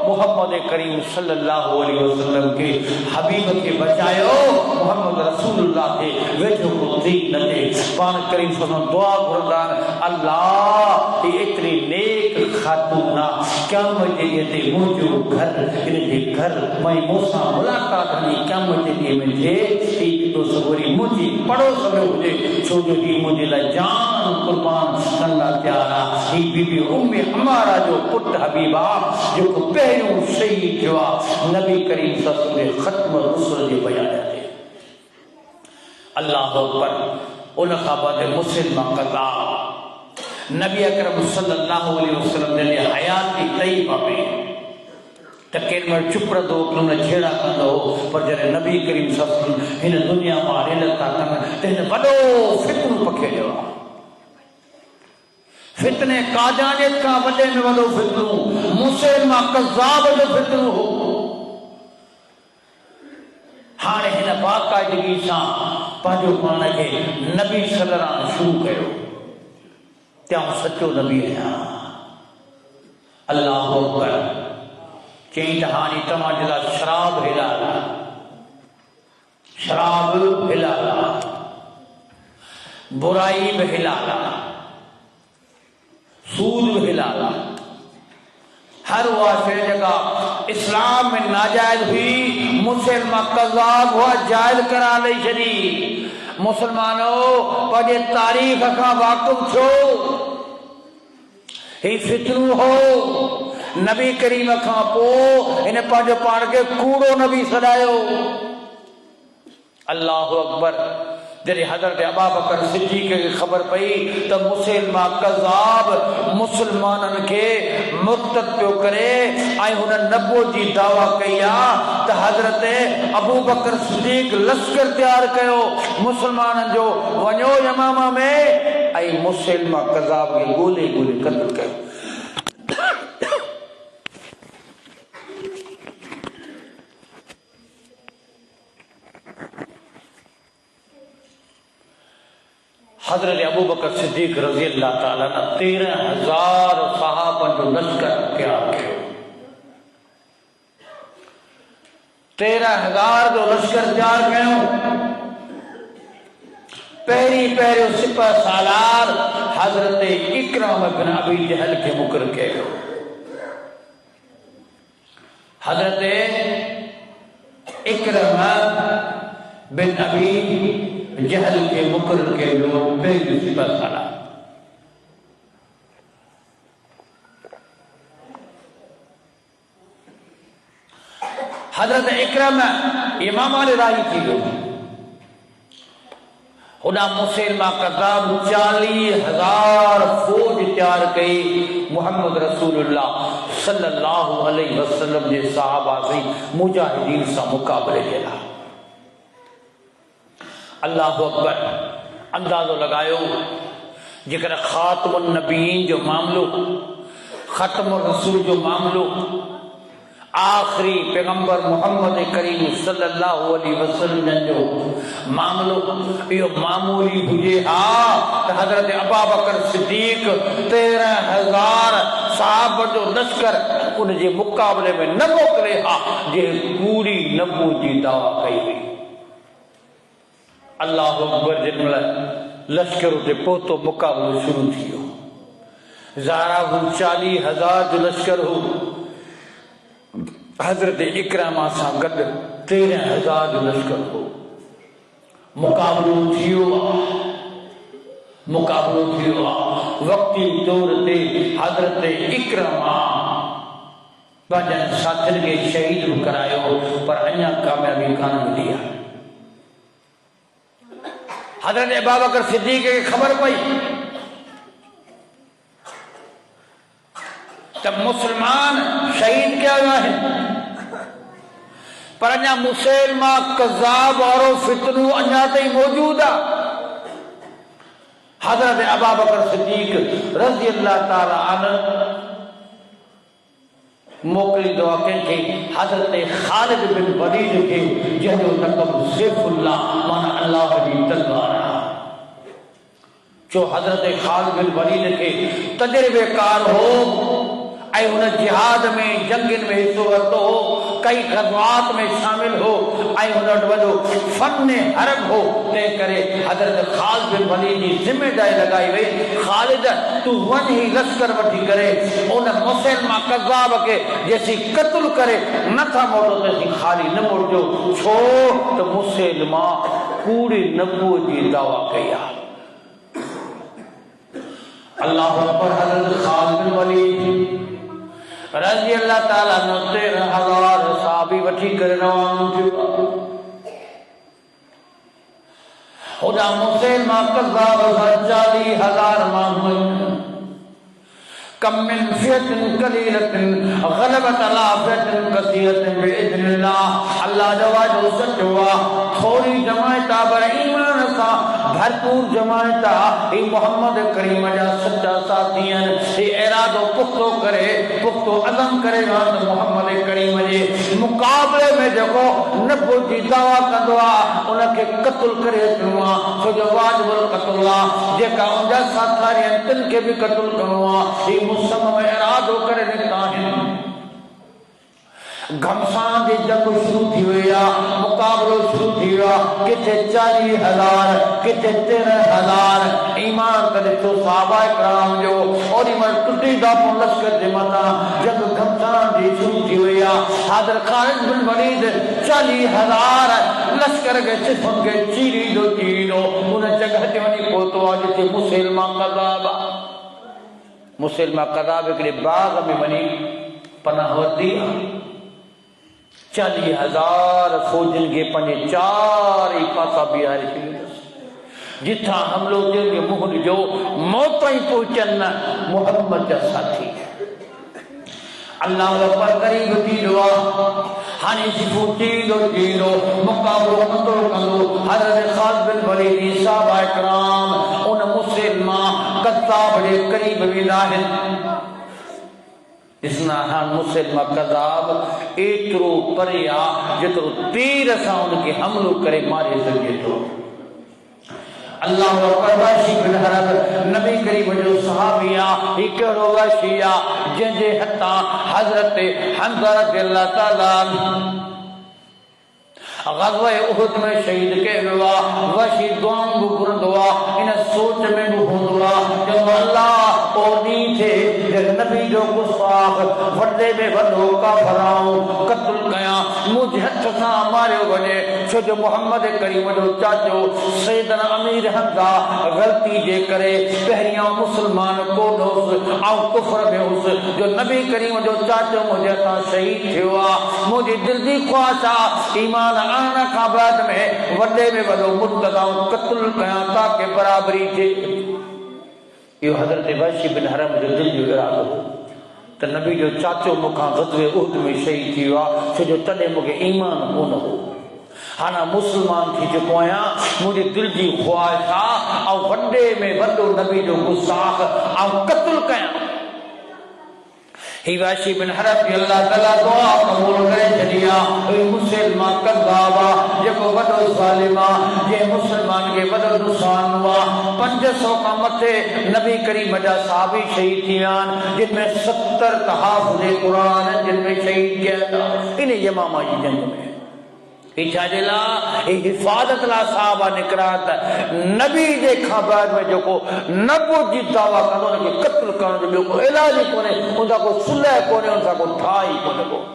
मोहम्मद करीम सल्लल्लाहु अलैहि वसल्लम के हबीब के बचायो मोहम्मद रसूलुल्लाह के वेठो को थी न दे पाण करीम सल्लल्लाहु दुआ घुरंदा अल्लाह ही एतरी नेक खातून क़यामत जे ते मुंहिंजो घर इनके घर मैं मूंसां मुलाक़ात हली क़यामत जे ॾींहं में थिए ही ॾिठो सवरी मुंहिंजी पड़ोस में हुजे छो जो ही मुंहिंजे लाइ जान क़ुर्बान करण लाइ तयारु आहे ही बीबी उम्मे अम्मारा जो पुटु हबीब आहे जेको पहिरियों शहीद थियो आहे नबी करीम सल्लल्लाहु अलैहि वसल्लम ख़त्म रुसूल जे बयान ते अल्लाह अकबर उन खां बाद मुस्लिम कज़ा नबी अकरम सल्लल्लाहु अलैहि वसल्लम जे हयाती तैयबा में तकेर में चुप रहो उन छेड़ा कंदो पर जॾहिं नबी करीम सल्लल्लाहु अलैहि वसल्लम हिन दुनिया मां हिन था कनि त हिन वॾो फितनो पखेड़ियो आहे फितने काजानियत खां वॾे में वॾो फितनो मुसलमा कज़ाब जो फितनो हो हाणे हिन बाक़ाइदगी सां पंहिंजो पाण खे नबी सलरान शुरू कयो त्यां सचो नबी आहियां अल्लाह अकबर चई त हाणे तव्हां जे लाइ शराब हिलाल आहे शराब हिलाल आहे बुराई भी हिलाल आहे सूद भी हिलाल आहे हर उहा शइ जेका इस्लाम में नाजायज़ हुई मुसलमान कज़ाब हुआ जायज़ करा लई छॾी मुसलमानो पंहिंजे तारीख़ खां वाक़ुफ़ छो ही फितनो हो नबी करीम खां पोइ हिन पंहिंजो पाण खे कूड़ो नबी सॾायो अल्लाह अकबर जॾहिं हज़रत अबू बकर सिद्दीक़ खे ख़बर पई त मुसलमा कज़ाब मुसलमाननि खे मुर्तद पियो करे ऐं हुन नबूवत जी दावा कई आहे त हज़रत अबू बकर सिद्दीक़ लश्कर तयारु कयो मुसलमाननि जो वञो यमामा में ऐं मुसलमा कज़ाब खे ॻोल्हे ॻोल्हे क़त्ल कयो हज़रत अबू बकर सिद्दीक़ रज़ी अल्लाह ताला 13,000 सहाबन जो लश्कर तैयार किया 13,000 जो लश्कर तैयार कयो पहिरियों सिपह सालार हज़रत इकराम बिन अबी जहल के मुकर कयो हज़रत इकरमा बिन अबी जहल के मुकर्रर के लोग पहली सिफत वाला। हजरत इकरमा इमाम वाले राही थी लोग खुदा मुसलमा कज़ाब 40,000 फौज तैयार कई मोहम्मद रसूलुल्लाह सल्लल्लाहु अलैहि वसल्लम जे सहाबा से मुजाहिदीन सा मुकाबले केला। अल्लाहु अकबर। अंदाजो लगायो जेकर खातमुन नबीन जो मामलो, खत्मुर रसूल जो मामलो, आखिरी पैगंबर मोहम्मद करीम सल्लल्लाहु अलैहि वसल्लम जो मामलो यो मामूली हुजे हा त हजरत अबू बकर सिद्दीक 13,000 साहब जो लश्कर उन जे मुकाबले में न मोकले हा जे पूरी नबू जी दावा कई हुई। अल्लाह अकबर। जिन लश्कर उते पहुतो मुकाबलो शुरू थियो। ज़ारा 40,000 जो लश्कर हो हजरत इकरमा सां गॾु 13,000 जो लश्कर हो। मुकाबलो थियो वक्ती तौर ते हजरत इकरमा पंहिंजनि साथियुनि खे शहीद करायो पर अञा कामयाबी कान मिली आहे। हजरत अबू बकर सिद्दीक खे ख़बर पई त मुसलमान शहीद कया विया आहिनि पर अञा मुसलमा कज़ाब वारो फितनो अञा ताईं मौजूद आहे। हजरत अबू बकर सिद्दीक रज़ी अल्लाह ताला अन्हु मोकिलींदो आहे कंहिंखे हजरत ख़ालिद बिन वलीद खे जंहिंजो लक़ब सैफुल्लाह माना अल्लाह जी तलवार आहे। जो हजरत ख़ालिद बिन वलीद खे तजुर्बेकार हो ऐं हुन जिहाद में जंगनि में हिस्सो वरितो हो, कई ग़ज़वात में शामिल हो ऐं हुन वटि वॾो फ़न हरब हो। तंहिं करे हज़रत ख़ालिद बिन वलीद जी ज़िम्मेदारी लॻाई वई ख़ालिद तूं वञ ई लश्कर वठी करे उन मुसलमा कज़ाब खे जेसीं क़त्ल करे नथा मोटो तेसीं ख़ाली न मोटिजो छो त मुसलमा पूरी नबूअत जी दावा कई आहे। अल्लाह अकबर। हज़रत ख़ालिद बिन वलीद रज़ी अल्लाह ताला नो 13,000 सहाबी वठी करे रवानो थियो। खुदा मुसलमा कज़ाब 40,000 माण्हू कम मिन फ़ियतिन क़लीलतिन ग़लबत अला फ़ियतिन कसीरतिन बिइज़्निल्लाह। अल्लाह जो वादो सचो आहे। थोड़ी जमायत पर ईमान सां भरपूर जमायत ही मोहम्मद करीम जा सच्चा साथी आहिनि। ही इरादो पुख्तो करे पुख्तो अज़म करे मोहम्मद करीम जे मुक़ाबले में जेको नबूवत जी दावा कंदो आहे उनखे क़त्ल करे अचिणो आहे छो जो वाजिबुल क़त्ल आहे। जेका उनजा साथी आहिनि तिन खे बि क़त्ल करणो आहे। मुसलमान इरादो करे निकिता आहिनि। घमसान जी जंग शुरू थी वई आहे, मुक़ाबलो शुरू थी वियो आहे। किथे 40,000 किथे 13,000 ईमान करे तो सहाबा किराम जो ओॾी महिल टुटी दापो लश्कर जे मथां जंग घमसान जी शुरू थी वई आहे। हज़रत ख़ालिद बिन वलीद 40,000 लश्कर खे सिफ़ुनि खे चीरींदो उन जगह ते वञी पहुतो आहे जिथे मुसलमा कज़ाब आहे। मुसलमा कज़ाब हिकिड़े बाग़ में वञी पनाह वरिती आहे। 40,000 फौजनि खे पंहिंजे चारि पासा बीहारे छॾियोसि। जिथां हमिलो थियो मुंहुं ॾिजो मौत ताईं पहुचनि न मुहम्मद जा साथी। अल्लाह अकबर करीब थींदो आहे। हाणे सिफ़ो थींदो मुक़ाबलो कंदो हज़रत ख़ालिद बिन वलीद जी सहाबा किराम उन मुसलमा कज़ाब जे करीब वेंदा आहिनि। मुसलमा कज़ाब एतिरो परे आहे जेतिरो तीर सां उनखे हमलो करे मारे सघे थो। अल्लाह अकबर। वाशी बिन हरब नबी करीम जो सहाबी आहे। ही कहिड़ो वाशी आहे जंहिंजे हथां हज़रत हमज़ा रज़ियल्लाहु ताला ग़ज़वा उहद में शहीद कयो वियो आहे। वाशी दुआऊं बि घुरंदो आहे। इन सोच में बि हूंदो आहे जो अल्लाह ओ ॾींहुं थिए जॾहिं नबी जो गुस्ताख वॾे में वॾो काफ़िराऊं क़त्ल कयां मुंहिंजे हथ सां मारियो वञे छो जो मोहम्मद करीम जो चाचो सैयदना अमीर हमज़ा ग़लती जे करे पहिरियां मुस्लमान कोन हुउसि ऐं कुफ्र में हुउसि जो नबी करीम जो चाचो मुंहिंजे हथां शहीद थियो आहे मुंहिंजी दिलि जी ख़्वाहिश आहे ईमान आणण खां बाद में वॾे में वॾो मुर्तदाऊं क़त्ल कयां ताकि बराबरी थिए इहो हज़रत वहशी बिन हरम जो दिलि जो इरादो हो त नबी जो चाचो मूंखां ग़ज़वे उहद में शहीद थी वियो आहे छो जो तॾहिं मूंखे ईमान कोन हो हाणे मुस्लमान थी चुको आहियां मुंहिंजी दिलि जी ख़्वाहिश आहे ऐं वॾे में वॾो नबी जो गुस्ताख ऐं क़त्ल कयां ही वहशी बिन हरब की अल्लाह ताला दुआ कबूल करे छॾिया मुसलमान कज़ाब आहे जेको वॾो ज़ालिम आहे जे मुस्लमान खे वॾो नुक़सान हुआ 500 खां मथे नबी करीम जा सहाबी शहीद थी विया आहिनि जिन में 70 तहाफ़ुज़ क़ुरान जिन में शहीद कया इन यमामा जी जंग में छाजे लाइ हिफ़ाज़त लाइ साहबा निकिरा त नबी जे खां बाद में जेको नबो जी दावा कंदो हुनखे क़त्ल करण जो ॿियो को इलाज ई कोन्हे उनखां को सुलह कोन्हे उनसां को ठाह ई कोन्हे को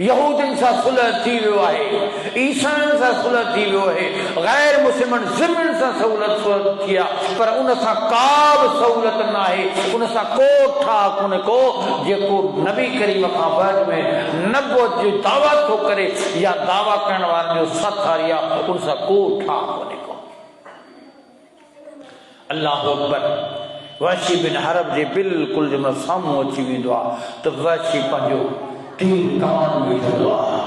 यहूदियुनि सां सुलह थी वियो आहे ईसाइनि सां सुलह थी वियो आहे गैर मुस्लिमनि ज़िमनि सां सहूलियत थी आहे पर उन सां का बि सहूलियत न आहे उन सां को ठाह कोन्हे को जेको नबी करीम खां बाद में नबुवत जो दावा थो करे या दावा करण वारनि जो साथी आहे उन सां को ठाह कोन्हे को अल्लाहु अकबर वहशी बिन हरब जे बिल्कुलु जंहिंमहिल साम्हूं अची वेंदो आहे त वहशी पंहिंजो तीर कमान में छॾंदो आहे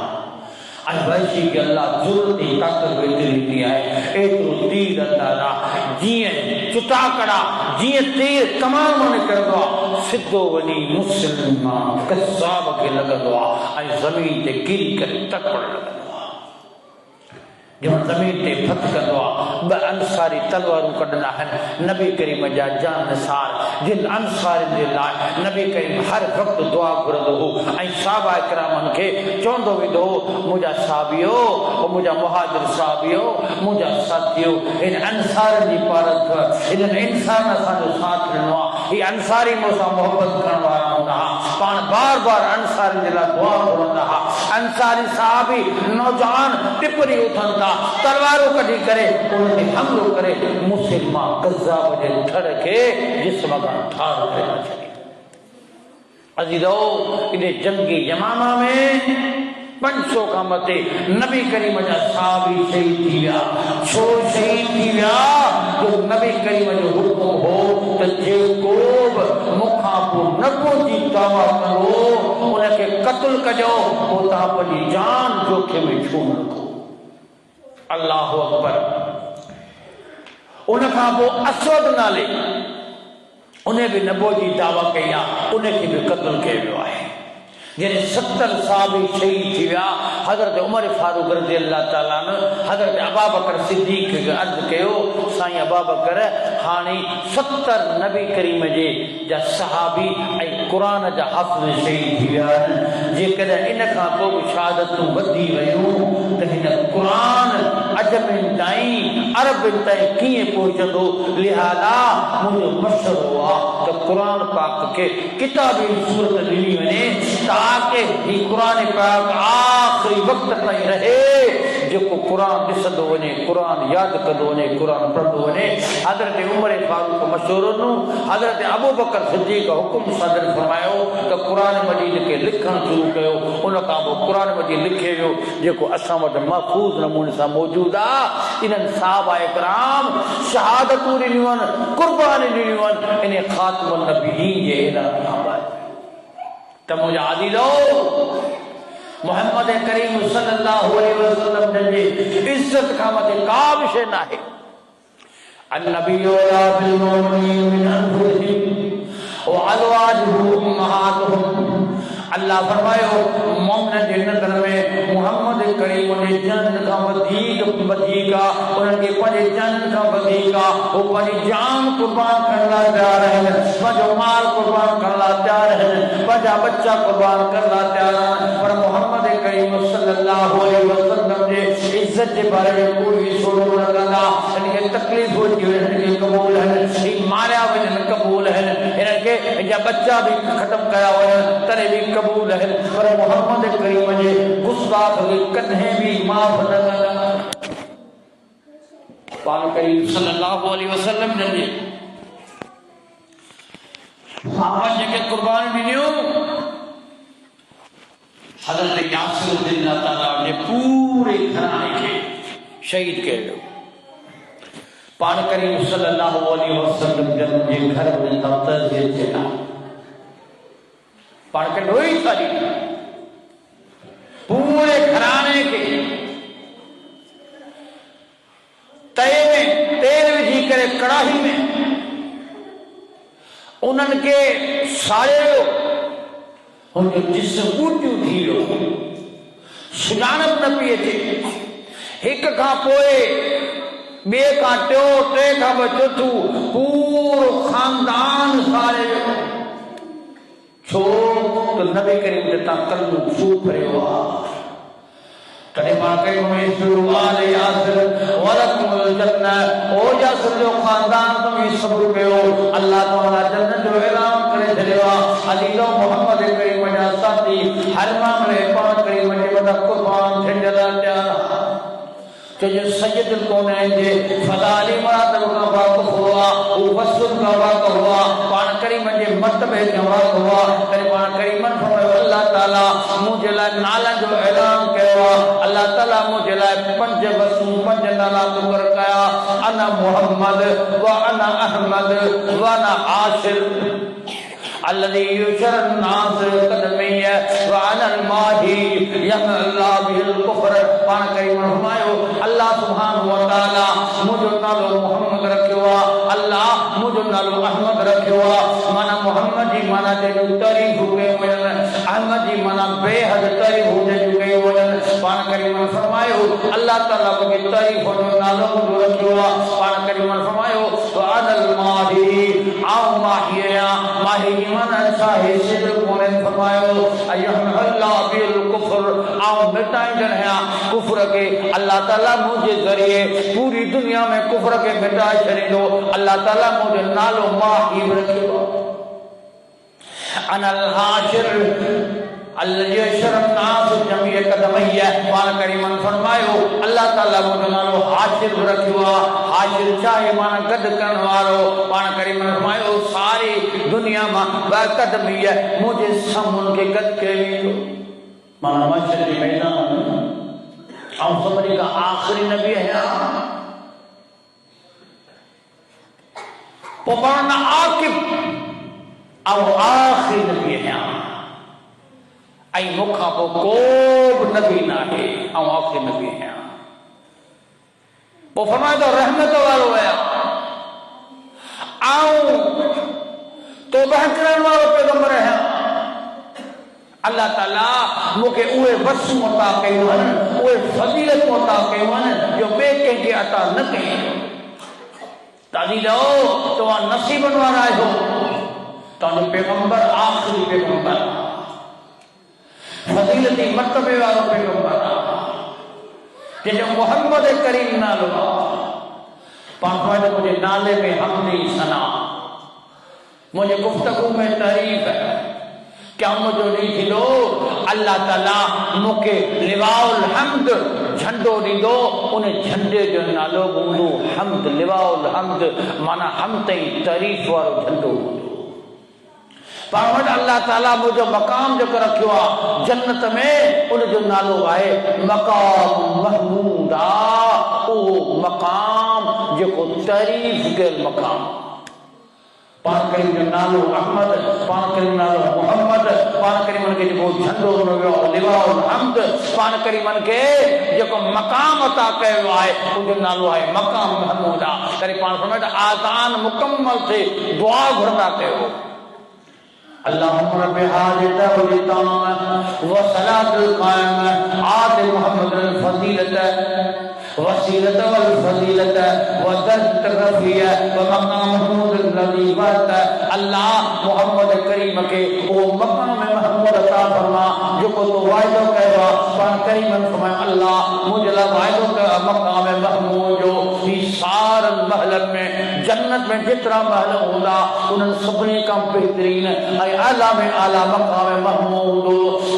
ऐं वहशी खे अल्लाह ज़रूरत जी ताक़त विझी ॾिनी आहे एतिरो तीर अल्लाह जीअं चुटाकड़ा जीअं तीर कमान मां निकिरंदो आहे सिधो वञी मुस्लमान कज़ाब खे लॻंदो आहे ऐं ज़मीन ते किरी करे तकड़ लॻंदो आहे जब ज़मीन ते फत कंदो आहे ॿ अंसारी तलवारूं कढंदा आहिनि नबी करीम जा जानसार जिन अंसारनि जे लाइ नबी करीम हर वक़्तु दुआ घुरंदो हो ऐं सहाबा इकरामनि खे चवंदो वेंदो हो मुंहिंजा साहिबियो मुंहिंजा मुहाजिर साहिबियो मुंहिंजा साथियो हिन अंसारनि जी पारत हिननि इंसान असांजो साथ ॾिनो आहे हीअ अंसारी मूंसां मोहबत करण वारा हूंदा हुआ पाण बार बार अंसारनि जे लाइ दुआ घुरंदा हुआ अंसारी साहिबी नौजवान टिपरी उथनि था तलवारूं कढी करे उनते हमलो करे मुसलमान कज़ाब जे धड़ खे जिस्म खां ठार करे छॾी अज़ीज़ो इन जंगी यमामा में 500 खां मथे नबी करीम जा सहाबी शहीद थी विया छो शहीद थी विया जो नबी करीम जो हुकुम हो त जेको बि मूंखां पोइ नबो जी दावा कंदो उनखे क़त्ल कजो पोइ तव्हां पंहिंजी जान जोखिम में छो न रखो अल्लाहु अकबर उन खां पोइ असवद नाले उन बि नबो जी दावा कई आहे उनखे बि क़त्ल कयो वियो आहे जॾहिं 70 सहाबी शहीद थी विया हज़रत उमर फारूक रज़ी अल्लाह ताला अन्हु हज़रत अबू बकर सिद्दीक़ खे अर्ज़ कयो साईं अबू बकर हाणे 70 नबी करीम जे जा सहाबी ऐं क़ुरान जा हाफ़िज़ शहीद थी विया आहिनि जेकॾहिं इन खां पोइ बि शहादतूं वधी वियूं त हिन क़ुरान अजमिन ताईं अरबिन ताईं कीअं पहुचंदो लिहाज़ा मुंहिंजो मशवरो आहे त क़ुरान पाक खे किताबी सूरत ॾिनी वञे ताकि ही कुरान पाक आखिरी वक्त ताईं रहे जेको कुरान ॾिसंदो वञे कुरान यादि कंदो वञे कुरान पढ़ंदो वञे हज़रत उमर फारूक मशहूरु हज़रत अबू बकर सिद्दीक़ हुकुम सादर फरमायो त कुरान मजीद खे लिखणु शुरू कयो उन खां पोइ कुरान मजीद लिखे वियो जेको असां वटि महफ़ूज़ नमूने सां मौजूदु आहे इन्हनि सहाबा इकराम शहादतूं ॾिनियूं आहिनि क़ुर्बानी ॾिनियूं आहिनि इन ख़ातमुन नबीयीन जे ऐलान खां बाद त मुंहिंजा अज़ीज़ो मोहम्मद करीम सल्लल्लाहु अलैहि वसल्लम जे इज़त खां मथे का बि शइ न आहे अन्नबिय्यु औला बिल मुमिनीन मिन अनफुसिहिम व अज़वाजुहु उम्महातुहुम अल्लाह फरमायो मोमिन जे नज़र में मोहम्मद करीम जे जान खां वधीक उन्हनि खे पंहिंजे जान खां वधीक वो पंहिंजी जान कुर्बान करण लाइ तयार आहिनि पंहिंजो माल कुर्बान करण लाइ तयार आहिनि पंहिंजा बच्चा कुर्बान करण लाइ तयार आहिनि पर मोहम्मद करीम सल्लल्लाहु अलैहि वसल्लम जे इज़त जे बारे में कोई सोचो न कंदा इनखे तकलीफ़ थी वञे कबूल आहिनि मारिया वञनि कबूल आहिनि हिननि खे बच्चा भी खत्म कया हुआ तरे भी कबूल है पर मोहम्मद करीम जे गुस्ताख के कन्हे भी माफ न कया पाक करीम सल्लल्लाहु अलैहि वसल्लम ने साहबा जेके कुर्बान ॾिनियूं हज़रत यासिर रज़ियल्लाहु ताला ने पूरे घराने के शहीद कयो पाक करीम सल्लल्लाहु अलैहि वसल्लम जे घर में तब्दील थिया पाक रोई सारी पूरे घराने के तए में तेल विझी करे कड़ाही में उन्हनि के साड़ियो उनजो जिस्म ॿूटियूं थी वियो सुञाणप न पई अचे हिक खां पोइ ॿिए खां टियों टे खां ॿ चोथों पूरो खानदान साड़े वियो छो त नबी करीम ते तव्हां कल्मो सूफ़ भरियो आहे तॾहिं मां कई शुरूआत यासिर वलकुमुल जन्नह ओ यासिर जो खानदान तुम सब्र कयो अल्लाह ताला जन्नत जो ऐलान करे छॾियो आहे अलीलो मोहम्मद करीम जा साथी हर मामले पाक करीम जे वॾा कुर्बान थियण जा तो जो सैयद कौनैन जे फलाली मरातब का वाक़िफ़ हुआ वो वसूल का वाक़िफ़ हुआ पान करीम जे मर्तबे का वाक़िफ़ हुआ करे पान करीम फरमायो अल्लाह ताला मुझे ला नाला जो ऐलान कयो अल्लाह ताला मुझे ला पंज वसूल पंज नाला मुकर कया अना मोहम्मद व अना अहमद व अना आशिर الذي يشر الناس قدمية وعلى الماهي يملا به الكفر पान करीम फरमायो अल्लाह सुब्हानहु व तआला मुझो नालो मोहम्मद रखियो अल्लाह मुझो नालो अहमद रखियो माना मोहम्मद जी माना जे तारीफ के वजन अहमद जी माना बेहद तारीफ हुजे के वजन पान करीम फरमायो अल्लाह ताला के तारीफ जो नालो मुझो रखियो पान करीम फरमायो वादल माही आओ माहिया माही माना चाहे सिर कोने फरमायो अयहम अल्लाह बिल कुफर आओ मिटाई जन कुफर के अल्लाह ताला मुझे जरिए पूरी दुनिया में कुफर के मिटाए छड़ींदो अल्लाह ताला मुझे नालो माही रखियो अनल हाशिर अल्लाह यशरन नास जमीय कदमैया पान करीम फरमायो अल्लाह ताला मुझे नालो हाशिर रखियो हाशिर चाहे माना गद करण वालो पान करीम फरमायो सारी दुनिया में कदमैया मुझे समुन के गद के माना मशर के मैदान और सबरी का आखिरी नबी है पपरना आकिब और आखिरी नबी है आई मुखा को कोब नबी ना है और आखिरी नबी है वो फरमाए तो रहमत वालो है आओ तो बहकरण वालो पैगंबर है अल्लाह ताला मुके उए वसु अता कयो उए फजीलत अता कयो जो बे के अता न कई ताजी लो तो नसीबन वाला हो तो पैगंबर आखिरी पैगंबर फजीलती मर्तबे वालो पैगंबर जो मोहम्मद करीम नालो पाक मुझे नाले में हमदी सना मुझे गुफ्तगू में तारीफ है क्या मुझे नहीं थींदो अल्लाह ताला मुके लिवाउल हम्द झंडो दीदो उन झंडे जो नालो हूंदो हम्द लिवाउल हम्द माना हम तई तारीफ वालो झंडो पर अल्लाह ताला मुझो मकाम जो रखियो जन्नत में उन जो नालो है मकाम महमूदा ओ मकाम जो तारीफ के मकाम पान करीम जो नालो अहमद पान करीम नालो मोहम्मद पान करीम के जो झंडो हुयो लिवाउल हम्द पान करीम के जो मकाम अता कयो है उन नालो है मकाम महमूदा करे पान फरमाए आजान मुकम्मल थे दुआ घुरंदा कयो अल्लाहुम्मा रब्बि हाज़िल तौहीदान व सलातुल कायम आत मोहम्मद फजीलत वसीलत वल फजीलत व दर्जत रफिया व मकाम महमूद अलज़ी वअता। अल्लाह मोहम्मद करीम के वो मकाम महमूद अता फरमा जो को तो वायदो कहवा पर करीम फरमाए अल्लाह मुझला वायदो का मकाम महमूद जो सार महल में जन्नत में जितना महल होगा उन सबने का बेहतरीन आला में आला मकाम महमूद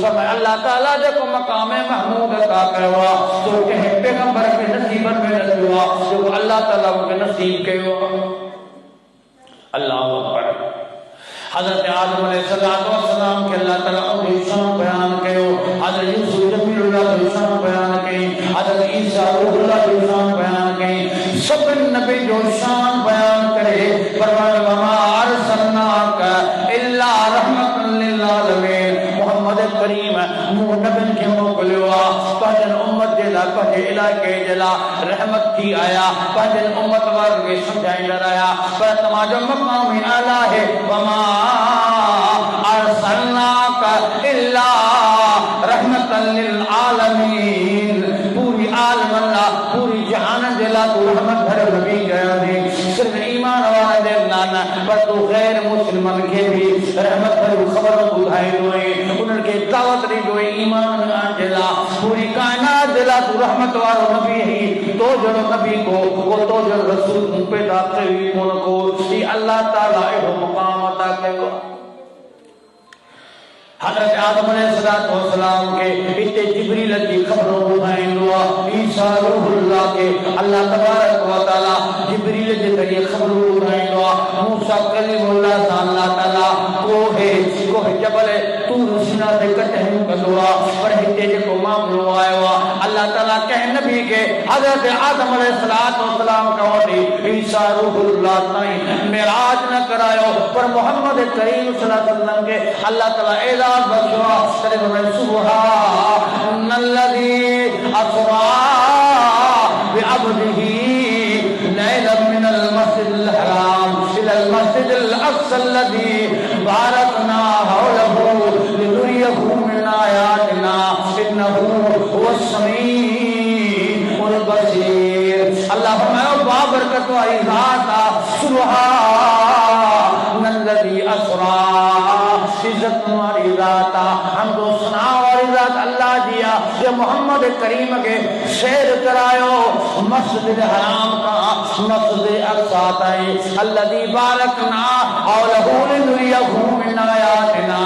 फरमाए अल्लाह ताला देखो मकाम महमूद अता करवा तो कहे पैगंबर के नसीब में नसीबा जो अल्लाह ताला के नसीब के अल्लाह अकबर। हजरत आदम अलैहिस्सलाम के अल्लाह ताला उनकी शान बयान कयो, हजरत यूसुफ नबीउल्लाह की शान बयान कई, हजरत ईसा रूहुल्लाह की शान बयान कई, सब नबी जो शान बयान करे फरमाया वमा अरसलनाका इल्ला रहमतन लिल आलमीन। मोहम्मद करीम मु नबी के मोकलियो पंहिंजन उम्मत जे लाइ पंहिंजे इलाइक़े जे लाइ रहमत थी आया, पंहिंजन उम्मत वारनि खे सम्झाईंदा रहिया पर तव्हांजो मक़ाम ई आला है वमा अरसलनाका इल्ला रहमतन लिल आलमीन। पूरी आलम अल्लाह पूरी जहान जे लाइ तू रहमत भर नबी गया है। सिर्फ ईमान वाला दे नाना पर तू गैर मुस्लिमन के भी रहमत भर खबर ॿुधाईंदो है, उन्हनि खे दावत ॾींदो है ईमान जे लाइ। पूरी कायनात जे लाइ तू रहमत वारो नबी ही तो जहिड़ो नबी को वो तो जहिड़ो रसूल पैदा कई कोन को। अल्लाह ताला अहिड़ो मुक़ाम अता कयो। हजरत आदम अलैहिस्सलाम के इते जिब्रील की खबरों ॿुधाईंदो आहे, ईसा रूहुल्लाह के अल्लाह तबारक व तआला जिब्रील जे ज़रिए खबरों ॿुधाईंदो आहे। मूसा कलीमुल्लाह सां अल्लाह ताला कोह जबल तूर सिना ते कटहन कंदो आहे पर हिते जेको मामलो आयो आहे अल्लाह ताला कंहिं नबी के हजरत आदम अलैहिस्सलाम खां वठी ईसा रूहुल्लाह ताईं मेराज न करायो पर मोहम्मद करीम सल्लल्लाहु अलैहि वसल्लम के अल्लाह ताला एला बशवा करे सुब्हानल्लज़ी अस्रा बिअब्दिही लैलन मिनल मस्जिदिल हराम इलल मस्जिदिल अक़सा अल्लज़ी बारकना हौलहु लिनुरियहु मिन आयातिना इन्नहु हुवस समीउल बसीर। अल्लाह फरमाया बाबरकत वाली ज़ात सुब्हानल्लज़ी अस्रा इज्जत वाली ज़ात हम तो सुना वाली ज़ात अल्लाह जिया जो मोहम्मद करीम के सैर करायो मस्जिद हराम का मस्जिद अक़सा ताईं अल्लज़ी बारकना हौलहु लिनुरियहु मिन आयातिना।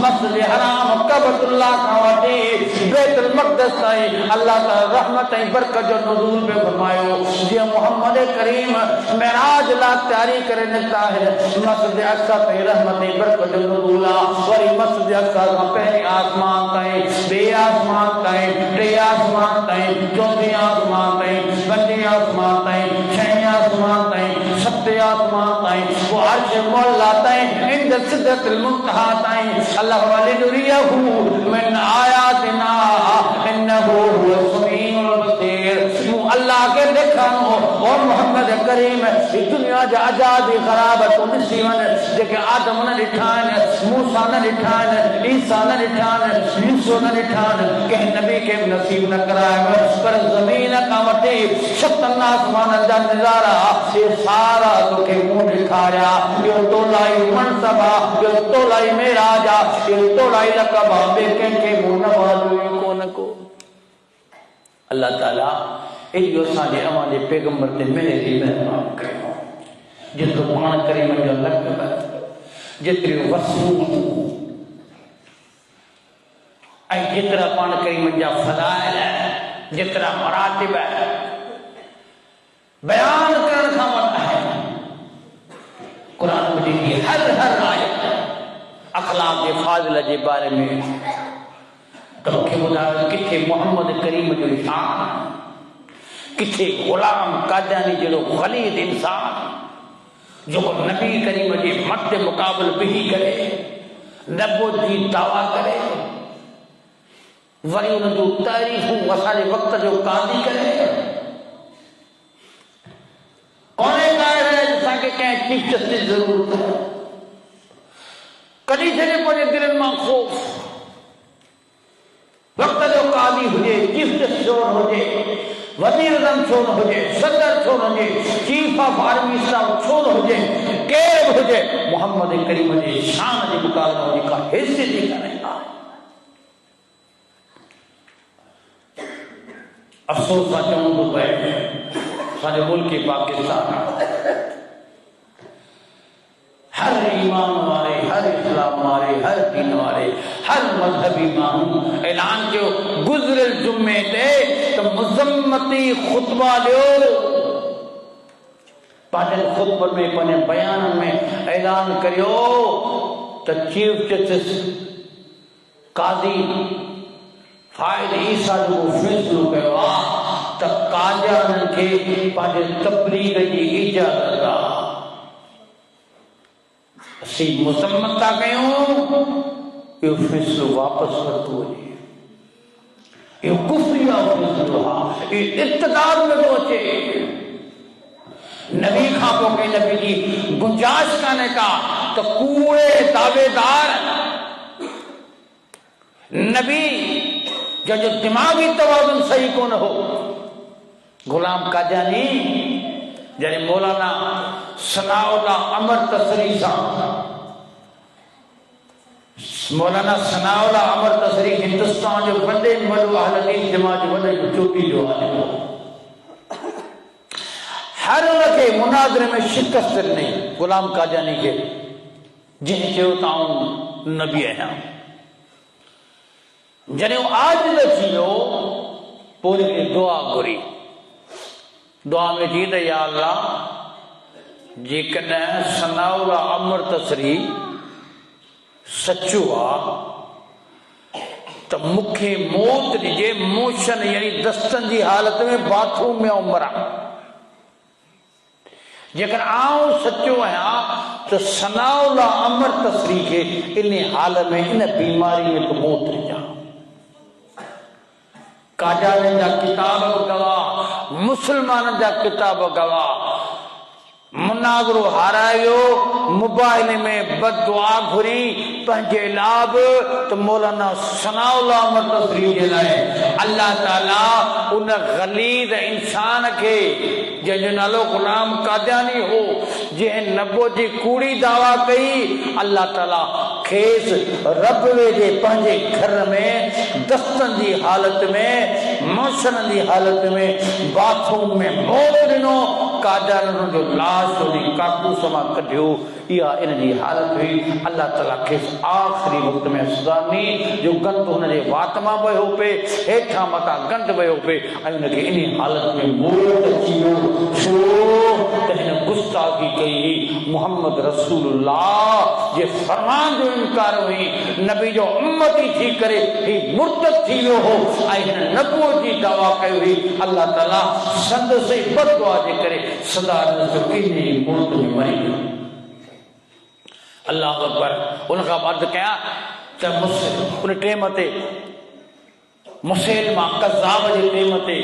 मस्जिद हराम कअबतुल्लाह का वठी बैतुल मक़दस ताईं अल्लाह ताला रहमत ऐं बरकत जो नुज़ूल पे फरमायो। जीअं मोहम्मद करीम मेराज ला तैयारी करे निकता है मस्जिद अक़सा ताईं रहमत ऐं बरकत जो नुज़ूल वरी मस्जिद अक़सा खां पहिरीं आसमान ताईं ॿिए आसमान ताईं टे आसमान ताईं चौथे आसमान ताईं पंजे आसमान ताईं छहें आसमान ताईं सते आसमान ताईं वो अर्श मौला ताईं इंद सिदरतिल मुंतहा ताईं अल्लाह वलिनुरियहु मिन आयातिना इन्नहु हुवस समीउल बसीर। अल्लाह के देखानो और मोहम्मद करीम दुनिया जा अजाबी ख़राबत ॾिसी वञ जेके आदम न ॾिठा आहिनि, मूसा न ॾिठा आहिनि, ईसा न ॾिठा आहिनि, यूसुफ न ॾिठा आहिनि, कंहिं नबी खे बि नसीब न करायो पर ज़मीन खां वठी सतनि आसमाननि जा नज़ारा ये सारा तोखे मूं ॾेखारिया। इहो तोलाई मनसब आहे, इहो तोलाई मेराज आहे, इहो तोलाई लक़ब आहे, ॿिए कंहिंखे मूं न मालूम कोन को। अल्लाह ताला एॾो असांजे अवांजे पैगंबर ते महिरबानी कयो जेतिरो पाण करीम जो लक़ब जेतिरियूं वसूल ऐं जेतिरा पाण करीम जा फज़ाइल जेतिरा मरातिब बयान करण खां वॾा आहिनि। क़ुरान मजीद जी हर आयत अख़लाक़ जे फाज़िल जे बारे में तोखे ॿुधायो किथे मोहम्मद करीम जो शान, किथे ग़ुलाम कादियानी जहिड़ो ग़लीज़ इंसान जो नबी करीम जे मद मुक़ाबिल बिही करे नबूवत जी दावा करे वरी उन जूं तारीफ़ूं असांजे वक़्त जो कादी करे कोन्हे का असांखे कंहिं चीफ जस्टिस ज़रूरत आहे। कढी छॾे पंहिंजे दिलनि मां ख़ौफ़ वक़्त जो कादी हुजे चीफ जस्टिस हुजे वजीर आज़म छो न हुजे, सदर छो न हुजे, चीफ ऑफ आर्मी स्टाफ छो न हुजे, केर बि हुजे, मोहम्मद करीम जी शान जे मुकाबले जी का हैसियत ई कान्हे। अफ़सोस सां चऊं थो पए असांजे मुल्क पाकिस्तान हर ईमान वारे, हर इस्लाम वारे, हर दीन वारे, हर मजहबी माण्हू ऐलान कयो गुज़िरियल जुमे ते त मुज़म्मती ख़ुतबा ॾियो। पंहिंजनि ख़ुतबनि में, पंहिंजे बयाननि में ऐलान करियो त चीफ जस्टिस काज़ी फाइद ईसा जो फ़ैसिलो कयो आहे त कादियाननि खे पंहिंजे तबलीग जी इजाज़त आहे। असीं मुसम्मत था कयूं इहो फ़ैसिलो वापसि वरितो वञे। इहो कुफ़री फ़ैसिलो आहे, इहो इक़्तिदार में थो अचे। नबी खां पोइ कंहिं नबी जी गुंजाइश कान्हे का त कूड़े दावेदार नबी जंहिंजो दिमाग़ी तवाज़ुन सही कोन हो, गुलाम कादियानी जॾहिं मौलाना सनाउल्लाह अमर तसरी सां मौलाना सनाउल्लाह अमर तसरी हिंदुस्तान जो वॾे में वॾो अहल हदीस जमात जो वॾे चोटी जो आलिम हो। हर उनखे मुनाज़रे में शिकस्त ॾिनई गुलाम कादियानी खे, जंहिं चयो त आऊं नबी आहियां। जॾहिं आजिज़ थी वियो पोइ हुनखे दुआ घुरी, दुआ में चई त या अल्लाह जेकॾहिं सनाउल्लाह अमर तसरी सचो आहे त मूंखे मौत ॾिजे, मोशन यानी दस्तनि जी हालत में बाथरूम में मरां। जेकर आऊं सचो आहियां त सनाउल्लाह अमर तसरी खे इन हाल में, इन बीमारी में तो मौत ॾिजां। कादियानी जा किताब गवाह, मुसलमाननि जा किताब गवाह, मुनाज़रो हारायो, मोबाइल में बददुआ घुरी पंहिंजे लाभ त मौलाना सनाउल्लाह अमर तसरी जे लाइ अल्लाह ताला उन गलीज़ इंसान खे जंहिंजो नालो गुलाम कादियानी हो, जंहिं नबो जी कूड़ी दावा कई, अल्लाह ताला खेसि रबवे जे पंहिंजे घर में दस्तनि जी हालत में, मोशन जी हालत में, बाथरूम में मौत ॾिनो। कादियानी जो लाश काकूस मां कढियो। इहा इन जी हालत हुई। अल्लाह ताला खेसि आख़िरी वक़्त में सज़ा ॾिनी जो गंद हुनजे वात मां वयो पे, हेठां मथां गंद वयो पे ऐं हुनखे इन हालत में मौत अची वियो। छो त हिन गुस्ताखी कई, मोहम्मद रसूलुल्लाह जे फरमान जो इनकार हुई, नबी जो उम्मती थी करे ही मुर्तद थी वियो हो ऐं हिन नबूवत जी दावा कई हुई। अल्लाह ताला संदसि बददुआ जे करे सदा ॾिनो, इन मौत में मरी वियो। अल्लाह अकबर। उनखां अर्ज़ कयां त उन टेम ते मुसैलिमा कज़्ज़ाब जे टेम ते,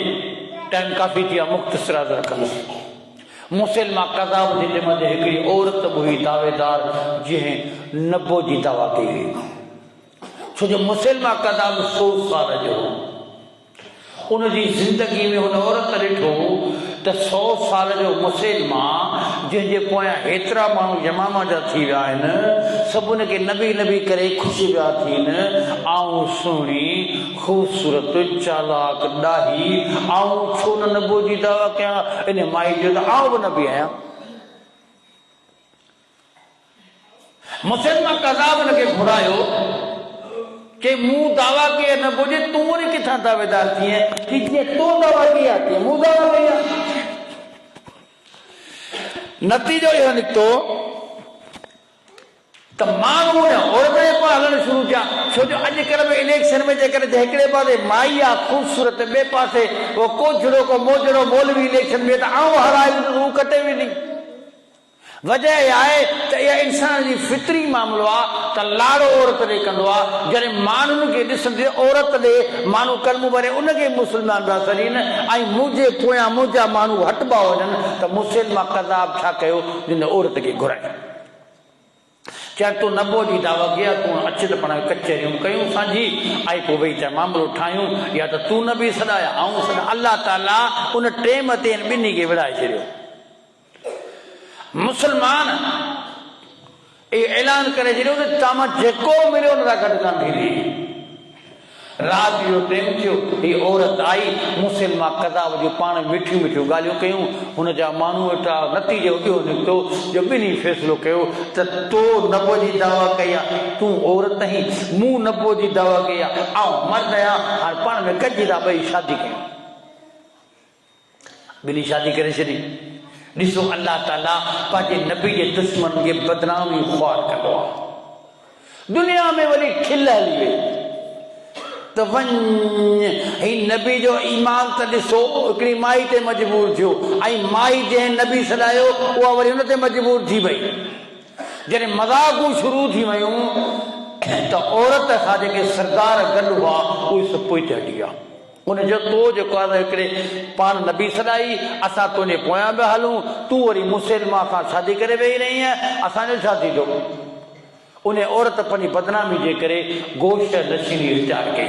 टाइम काफ़ी थी वियो, मुख़्तसिर अर्ज़ रखंदुसि। मुसैलिमा कज़्ज़ाब जे टेम ते हिकिड़ी औरत हुई दावेदार, जंहिं नबो जी दावा कई हुई। छो जो मुसैलिमा कज़्ज़ाब 100 साल जो हो। उनजी ज़िंदगी में हुन औरत ॾिठो त 100 साल जो मुसैलिमा जंहिंजे पोयां हेतिरा माण्हू यमामा जा थी विया आहिनि, सभिनी खे नबी नबी करे ख़ुशि पिया थियनि। आऊं सुहिणी, ख़ूबसूरत, चालाक, ॾाही, आऊं छो न नबो जी दावा कयां? इन माई जो त आऊं बि नबी आहियां। मुसैलिमा कज़्ज़ाब हुनखे घुरायो कि मूं दावा कया न बुझे, तूं वरी किथां दावेदार थी है? जीअं तो दावा कया थी, मूं दावा कया। नतीजो इहो निकितो त माण्हू औरत जे पास हलणु शुरू थिया। छो जो अॼुकल्ह में इलेक्शन में जेकर हिकिड़े पासे माई आहे ख़ूबसूरत, ॿिए पासे उहो कोझड़ो को मोजड़ो मौलवी इलेक्शन में, त आऊं हराए हू कटे वेंदी। वजह आहे त इहा इंसान जी फितरी मामिलो आहे त लाड़ो औरत ॾे कंदो आहे। जॾहिं माण्हुनि खे ॾिसंदे औरत ॾे माण्हू कलमो भरे उनखे मुस्लमान था सॾीनि ऐं मुंहिंजे पोयां मुंहिंजा माण्हू हटबा हुजनि, त मुसैलिमा कज़्ज़ाब छा कयो? जिन औरत खे घुराए चाहे तूं नबो जी दावा कया तूं अच त पाण कचहरियूं कयूं सांझी आई पोइ वही चाहे मामलो ठाहियूं या त तूं नबी सॾाया ऐं सॾा अल्लाह ताला उन टेम ते ॿिन्ही खे विड़ाए छॾियो। मुसलमान ऐलान करे छॾियो त तव्हां जेको मिलियो हुन सां गॾु कान थींदी। रात जो टाइम थियो हीअ औरत आई मुसलमान कज़ाब जो पाण मिठियूं मिठियूं ॻाल्हियूं कयूं हुनजा माण्हू वेठा नतीजो इहो निकितो जो ॿिन्ही फ़ैसिलो कयो त तो नबो जी दावा कई आहे तूं औरत आहीं मूं नबो जी दावा कई आहे ऐं मर्द आहियां हाणे पाण में गॾिजी था ॿई शादी कयूं। ॿिन्ही शादी करे छॾी। ॾिसो अल्लाह ताला पंहिंजे नबी जे दुश्मन खे बदनामी ख़्वार कंदो आहे। दुनिया में वरी खिल हली वई त वञ ही नबी जो ईमान त ॾिसो हिकिड़ी माई ते मजबूर थियो ऐं माई जंहिं नबी सॾायो उहा वरी हुन ते मजबूर थी वई। जॾहिं मज़ाक़ूं शुरू थी वयूं त औरत खां जेके सरदार गॾु हुआ उहे सभु पोइ ते हटी विया। उनजो तो जेको आहे हिकिड़े पाण नबी सॾाई असां तुंहिंजे पोयां पिया हलूं तूं वरी मुसलमान खां शादी करे वेही रही आहीं असांजो छा थींदो। उन औरत पंहिंजी बदनामी जे करे गोश्त नशीनी इख्तियार कई।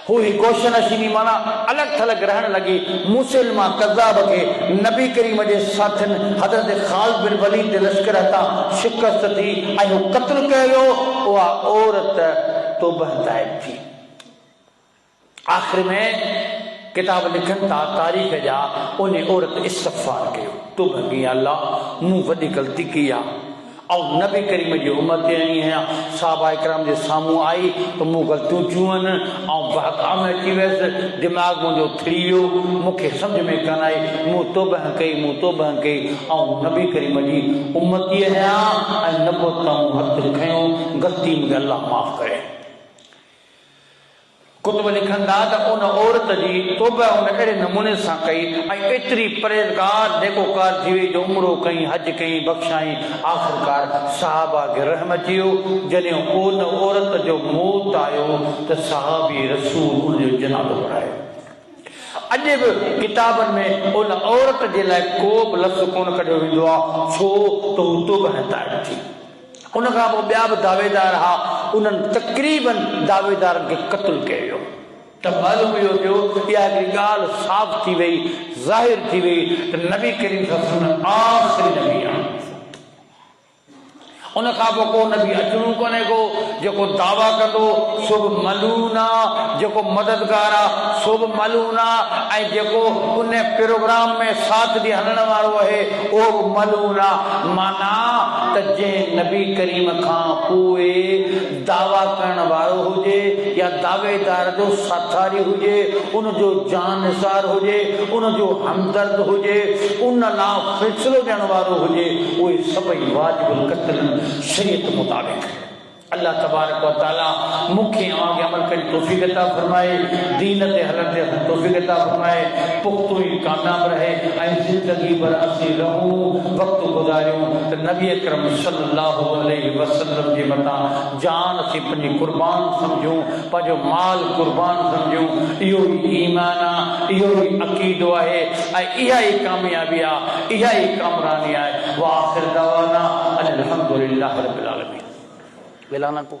हू ही गोश्त नशीनी माना अलॻि थलॻि रहण लॻी। मुसलमान कज़ाब खे नबी करीम जे साथियुनि हज़रत ख़ालिद बिन वलीद जे लश्कर तां शिकस्त थी ऐं हू क़त्ल कयो वियो। उहा औरत तौबह ताइब थी। आख़िर में किताब लिखनि था तारीख़ जा उन औरत इस्तग़फ़ार कयो तौबह कई अल्लाह मूं वॾी ग़लती कई आहे ऐं नबी करीम जी उम्मत ते आई आहियां सहाबा इकराम जे साम्हूं आई त मूं ग़लतियूं थियूं आहिनि ऐं बहका में अची वियसि दिमाग़ मुंहिंजो थिरी वियो मूंखे सम्झ में कान आई मूं तौबह कई ऐं नबी करीम जी उम्मती आहियां ऐं नबो तां हथु खयो ग़लती मूंखे अल्लाह माफ़ करे। कुतुब लिखनि था त उन औरत जी तौबह उन अहिड़े नमूने सां कई ऐं एतिरी परहेज़गार नेकोकार थी वई जो उमिरो कई हज कई बख़्शाई आख़िरकार सहाबा खे रहम अची वियो। जॾहिं उन औरत जो मौत आयो त सहाबी रसूल उनजो जनाज़ो पढ़ायो। अॼु बि किताबनि में उन औरत जे लाइ को बि लफ़्ज़ कोन कढियो वेंदो आहे छो त हू तौबह ताइब थी। उन खां पोइ ॿिया बि दावेदार हुआ उन्हनि तक़रीबन दावेदारनि खे क़त्ल कयो वियो। त मालूम इहो थियो इहा हिकिड़ी ॻाल्हि साफ़ थी वई ज़ाहिर थी वई त नबी करीम सल्लल्लाहु अलैहि वसल्लम आख़िरी नबी आहे। उन खां पोइ को नबी अचणो कोन्हे को जेको दावा कंदो सो बि मलून आहे जेको मददगार आहे सो बि मलून आहे ऐं जेको उन प्रोग्राम में साथ ॾे हलण वारो आहे उहो बि मलून आहे। माना त जंहिं नबी करीम खां पोइ दावा करण वारो हुजे या दावेदार जो साथारी हुजे उनजो जानसार हुजे उनजो हमदर्द हुजे उन लाइ फ़ैसिलो ॾियण वारो हुजे उहे सभई वाजिबुल क़त्ल शरीयत मुताबिक। अल्लाह तबारक व तआला मुखे आगे अमल करी तौफीक अता फरमाए दीन ते हलन ते तौफीक अता फरमाए पुख्तो ही कामयाब रहे ऐं जिंदगी भर असी रहूं वक्त गुजारियूं त नबी अकरम सल्लल्लाहु अलैहि वसल्लम जे मथा जान असी पंहिंजी कुर्बान समझूं पंहिंजो माल कुर्बान समझूं। इहो ही ईमान आहे इहो ही अक़ीदो आहे ऐं इहा ही कामयाबी आहे इहा ही कामरानी आहे। व आखिर दवाना अनिल हम्दुलिल्लाहि रब्बिल आलमीन। वेलाना को